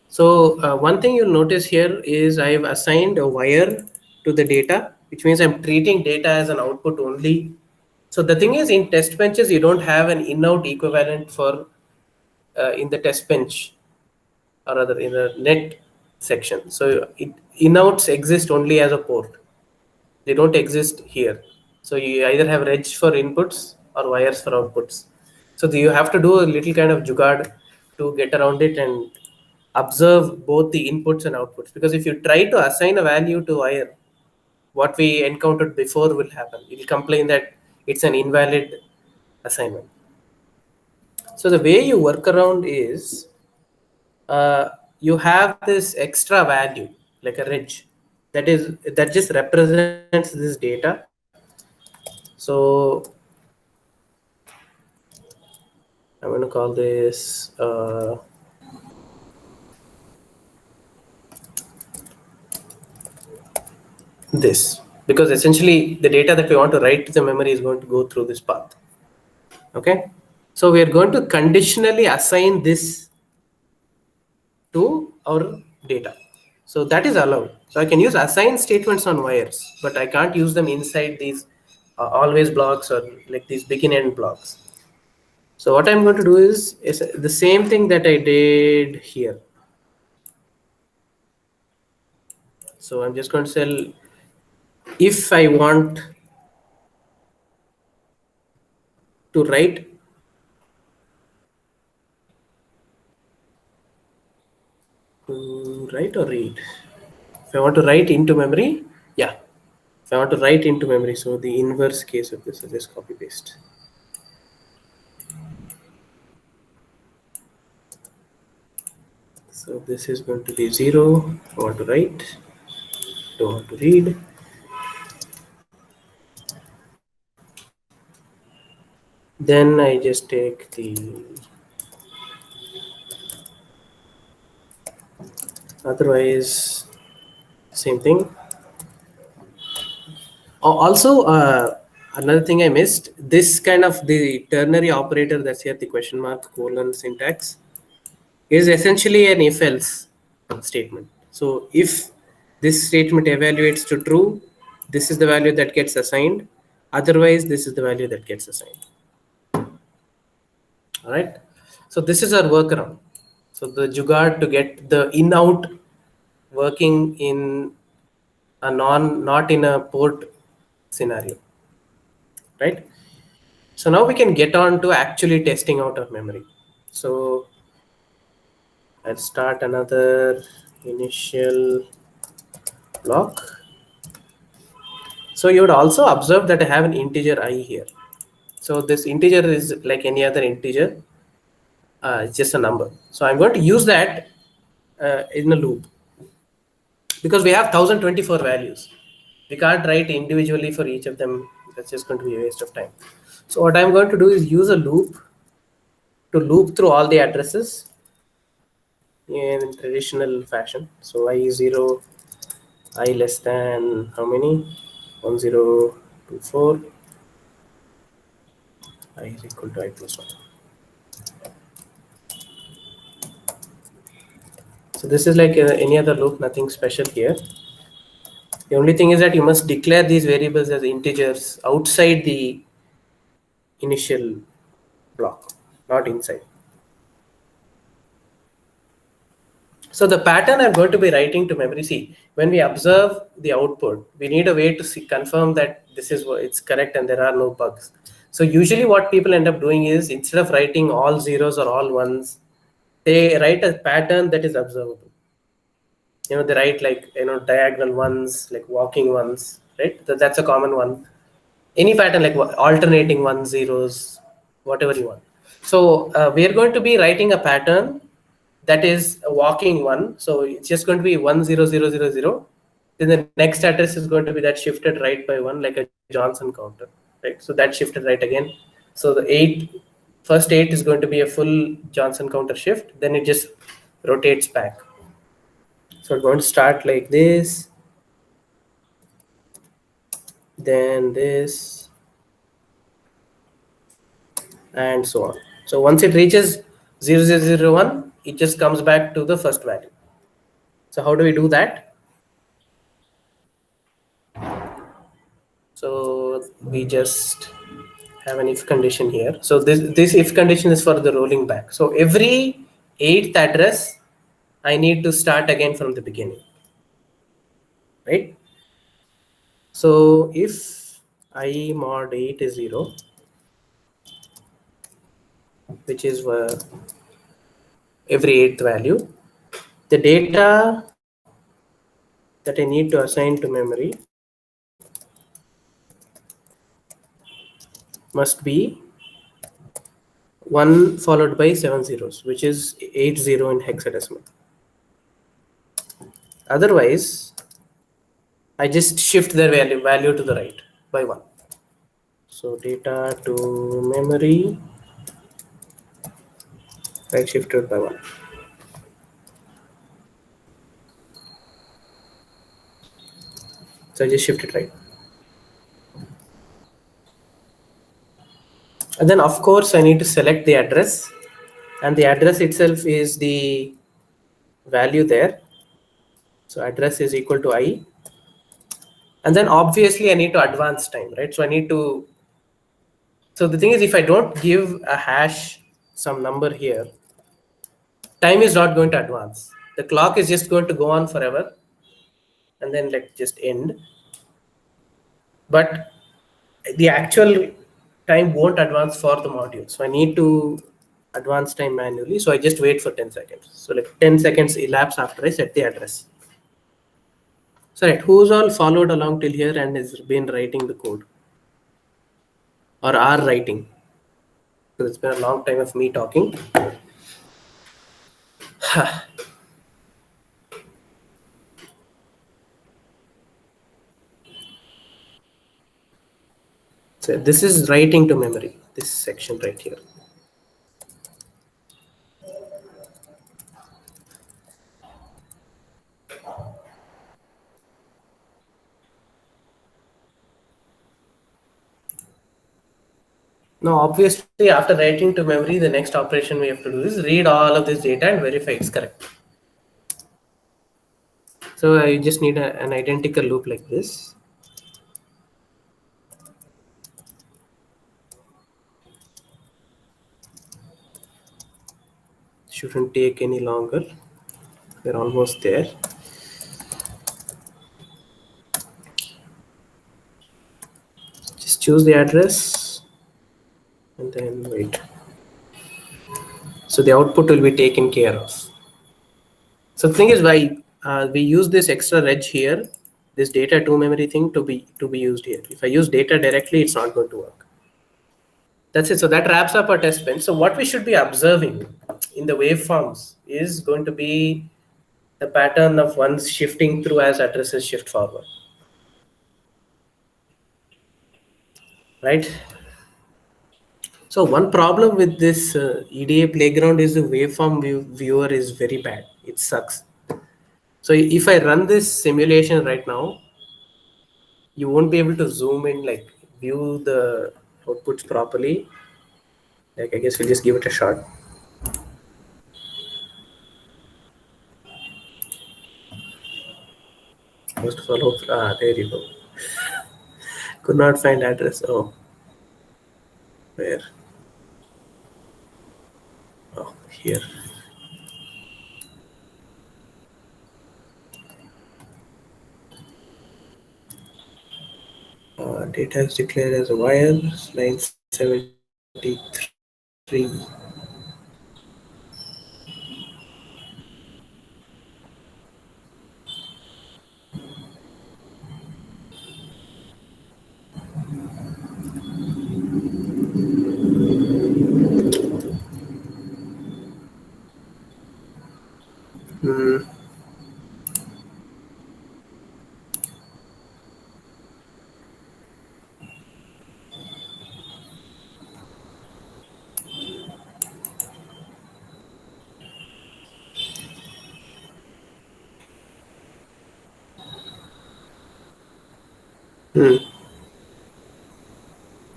So one thing you'll notice here is I've assigned a wire to the data, which means I'm treating data as an output only. So the thing is, in test benches, you don't have an in-out equivalent for in the test bench or rather in the net section. So in-outs exist only as a port. They don't exist here. So you either have reg for inputs or wires for outputs. So you have to do a little kind of jugaad to get around it and observe both the inputs and outputs. Because if you try to assign a value to wire, what we encountered before will happen. It will complain that it's an invalid assignment. So the way you work around is you have this extra value like a reg that just represents this data. So I'm going to call this this, because essentially the data that we want to write to the memory is going to go through this path. Okay, so we are going to conditionally assign this to our data. So that is allowed. So I can use assign statements on wires, but I can't use them inside these always blocks or like these begin end blocks. So what I'm going to do is the same thing that I did here. So I'm just going to say if I want to write or read. If I want to write into memory, yeah. If I want to write into memory, so the inverse case of this is just copy paste. So this is going to be 0. I want to write, don't want to read. Then I just take the otherwise same thing. Also, another thing I missed, this kind of the ternary operator that's here, the question mark colon syntax, is essentially an if else statement. So if this statement evaluates to true, this is the value that gets assigned. Otherwise, this is the value that gets assigned. All right. So this is our workaround. So the jugaad to get the in-out working in a not in a port scenario, right? So now we can get on to actually testing out our memory. So I'll start another initial block. So you would also observe that I have an integer I here. So this integer is like any other integer, it's just a number. So I'm going to use that in a loop because we have 1024 values. We can't write individually for each of them. That's just going to be a waste of time. So what I'm going to do is use a loop to loop through all the addresses in traditional fashion. So I0, I less than how many? 1024, I is equal to I plus 1. So this is like any other loop, nothing special here. The only thing is that you must declare these variables as integers outside the initial block, not inside. So the pattern I'm going to be writing to memory, see, when we observe the output, we need a way to confirm that this is it's correct and there are no bugs. So usually what people end up doing is instead of writing all zeros or all ones, they write a pattern that is observable. They write like, diagonal ones, like walking ones, right? That's a common one. Any pattern like alternating ones, zeros, whatever you want. So we're going to be writing a pattern that is a walking one. So it's just going to be 10000. Then the next address is going to be that shifted right by one, like a Johnson counter, right? So that shifted right again. So the 8 first 8 is going to be a full Johnson counter shift, then it just rotates back. So it's going to start like this, then this, and so on. So once it reaches 0001, it just comes back to the first value. So how do we do that? So we just have an if condition here. So this if condition is for the rolling back. So every 8th address, I need to start again from the beginning, right? So if I mod 8 is 0, which is every 8th value, the data that I need to assign to memory must be 1 followed by 7 zeros, which is 80 in hexadecimal. Otherwise, I just shift their value to the right by 1. So data to memory, right shifted by 1. So I just shift it right. And then of course I need to select the address, and the address itself is the value there. So address is equal to I. And then obviously I need to advance time, right? So I need to, so the thing is, if I don't give a hash some number here, time is not going to advance. The clock is just going to go on forever and then like just end. But the actual time won't advance for the module. So I need to advance time manually. So I just wait for 10 seconds. So like 10 seconds elapse after I set the address. So right, who's all followed along till here and has been writing the code or are writing? Because it's been a long time of me talking. So this is writing to memory, this section right here. Now, obviously, after writing to memory, the next operation we have to do is read all of this data and verify it's correct. So I just need an identical loop like this. Shouldn't take any longer. We're almost there. Just choose the address and then wait. So the output will be taken care of. So the thing is, why we use this extra reg here, this data to memory thing to be used here. If I use data directly, it's not going to work. That's it. So that wraps up our test bench. So what we should be observing in the waveforms is going to be the pattern of ones shifting through as addresses shift forward. Right? So one problem with this EDA playground is the waveform viewer is very bad. It sucks. So if I run this simulation right now, you won't be able to zoom in, like view the outputs properly. Like, I guess we'll just give it a shot. First of all, there you go. Could not find address. Oh, where? Oh, here. Data is declared as a wire, line 73.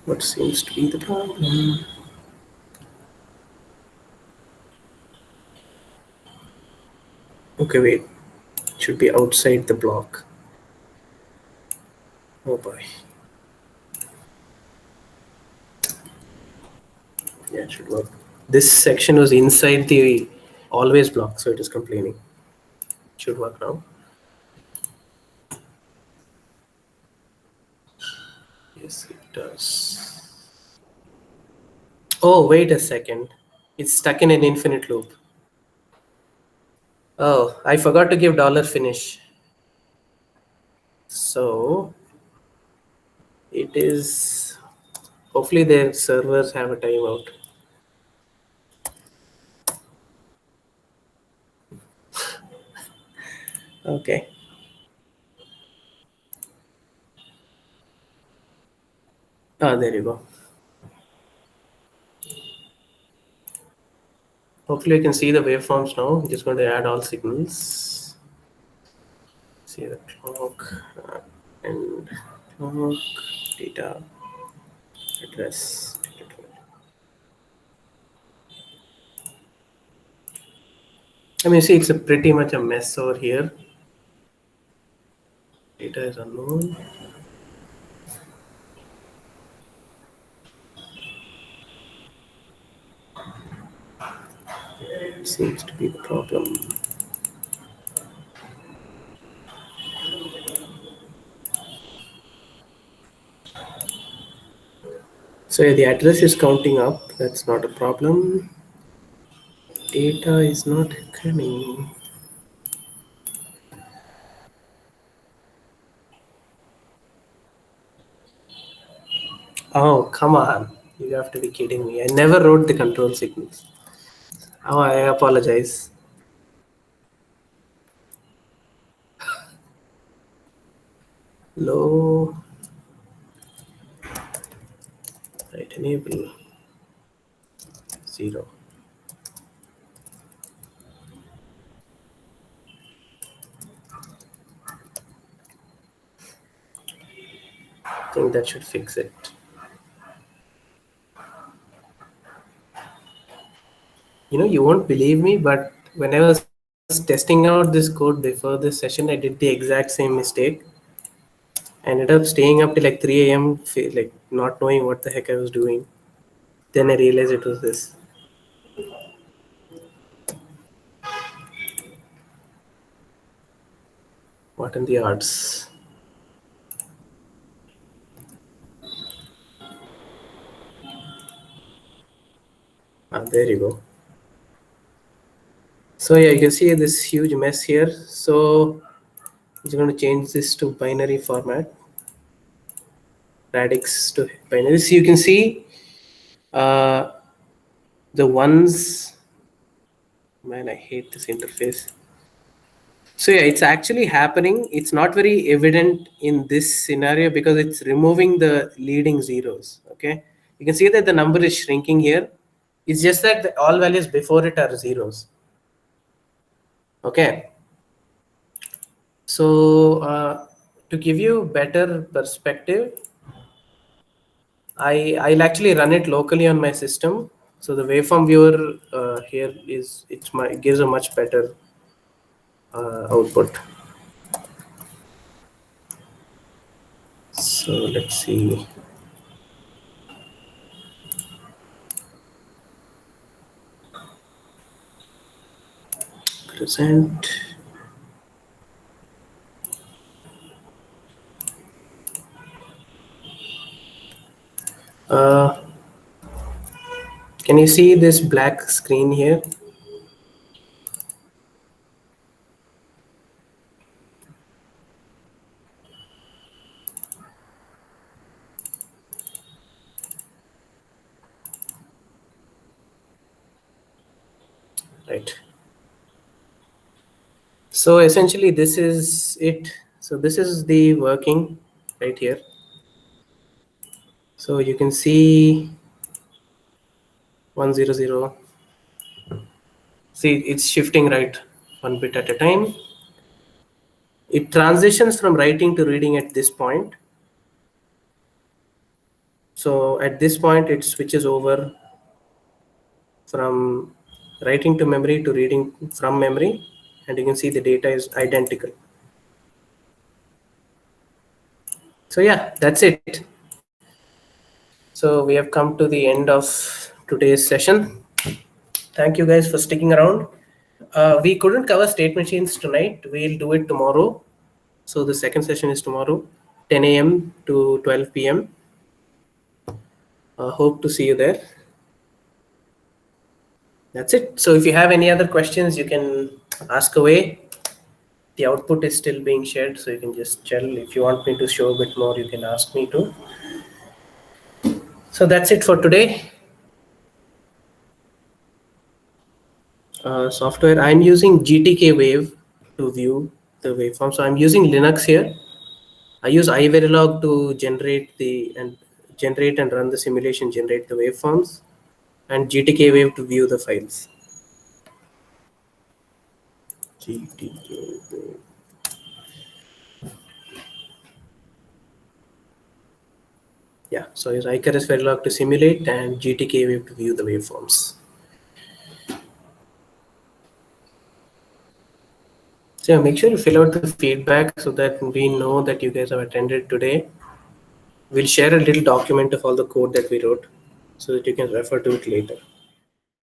What seems to be the problem? Okay, wait. It should be outside the block. Oh boy. Yeah, it should work. This section was inside the always block, so it is complaining. It should work now. Yes, it does. Oh, wait a second. It's stuck in an infinite loop. Oh, I forgot to give $finish. So it is, hopefully their servers have a timeout. Okay. Ah, there you go. Hopefully you can see the waveforms now. I'm just going to add all signals. See the clock and clock, data, address. I mean, see, it's a pretty much a mess over here. Data is unknown. Seems to be the problem. So yeah, the address is counting up. That's not a problem. Data is not coming. Oh, come on. You have to be kidding me. I never wrote the control signals. Oh, I apologize. Low. Right, enable. 0. I think that should fix it. You know, you won't believe me, but when I was testing out this code before this session, I did the exact same mistake. I ended up staying up till like 3 a.m., like not knowing what the heck I was doing. Then I realized it was this. What in the odds? Ah, there you go. So yeah, you can see this huge mess here. So I'm just going to change this to binary format. Radix to binary. So you can see the ones. Man, I hate this interface. So yeah, it's actually happening. It's not very evident in this scenario because it's removing the leading zeros. Okay, you can see that the number is shrinking here. It's just that all values before it are zeros. Okay. So to give you better perspective, I'll actually run it locally on my system. So the waveform viewer here it gives a much better output. So let's see. Present. Can you see this black screen here? Right. So essentially this is it. So this is the working right here. So you can see 100. See, it's shifting right one bit at a time. It transitions from writing to reading at this point. So at this point, it switches over from writing to memory to reading from memory, and you can see the data is identical. So yeah, that's it. So we have come to the end of today's session. Thank you guys for sticking around. We couldn't cover state machines tonight. We'll do it tomorrow. So the second session is tomorrow, 10 a.m. to 12 p.m. Hope to see you there. That's it. So if you have any other questions, you can ask away. The output is still being shared, so you can just tell. If you want me to show a bit more, you can ask me to. So that's it for today. Software, I'm using GTK Wave to view the waveform. So I'm using Linux here. I use Verilog to generate and run the simulation, generate the waveforms, and GTK Wave to view the files. GTK Wave. Yeah, so use Icarus Verilog to simulate and GTK Wave to view the waveforms. So make sure you fill out the feedback so that we know that you guys have attended today. We'll share a little document of all the code that we wrote so that you can refer to it later.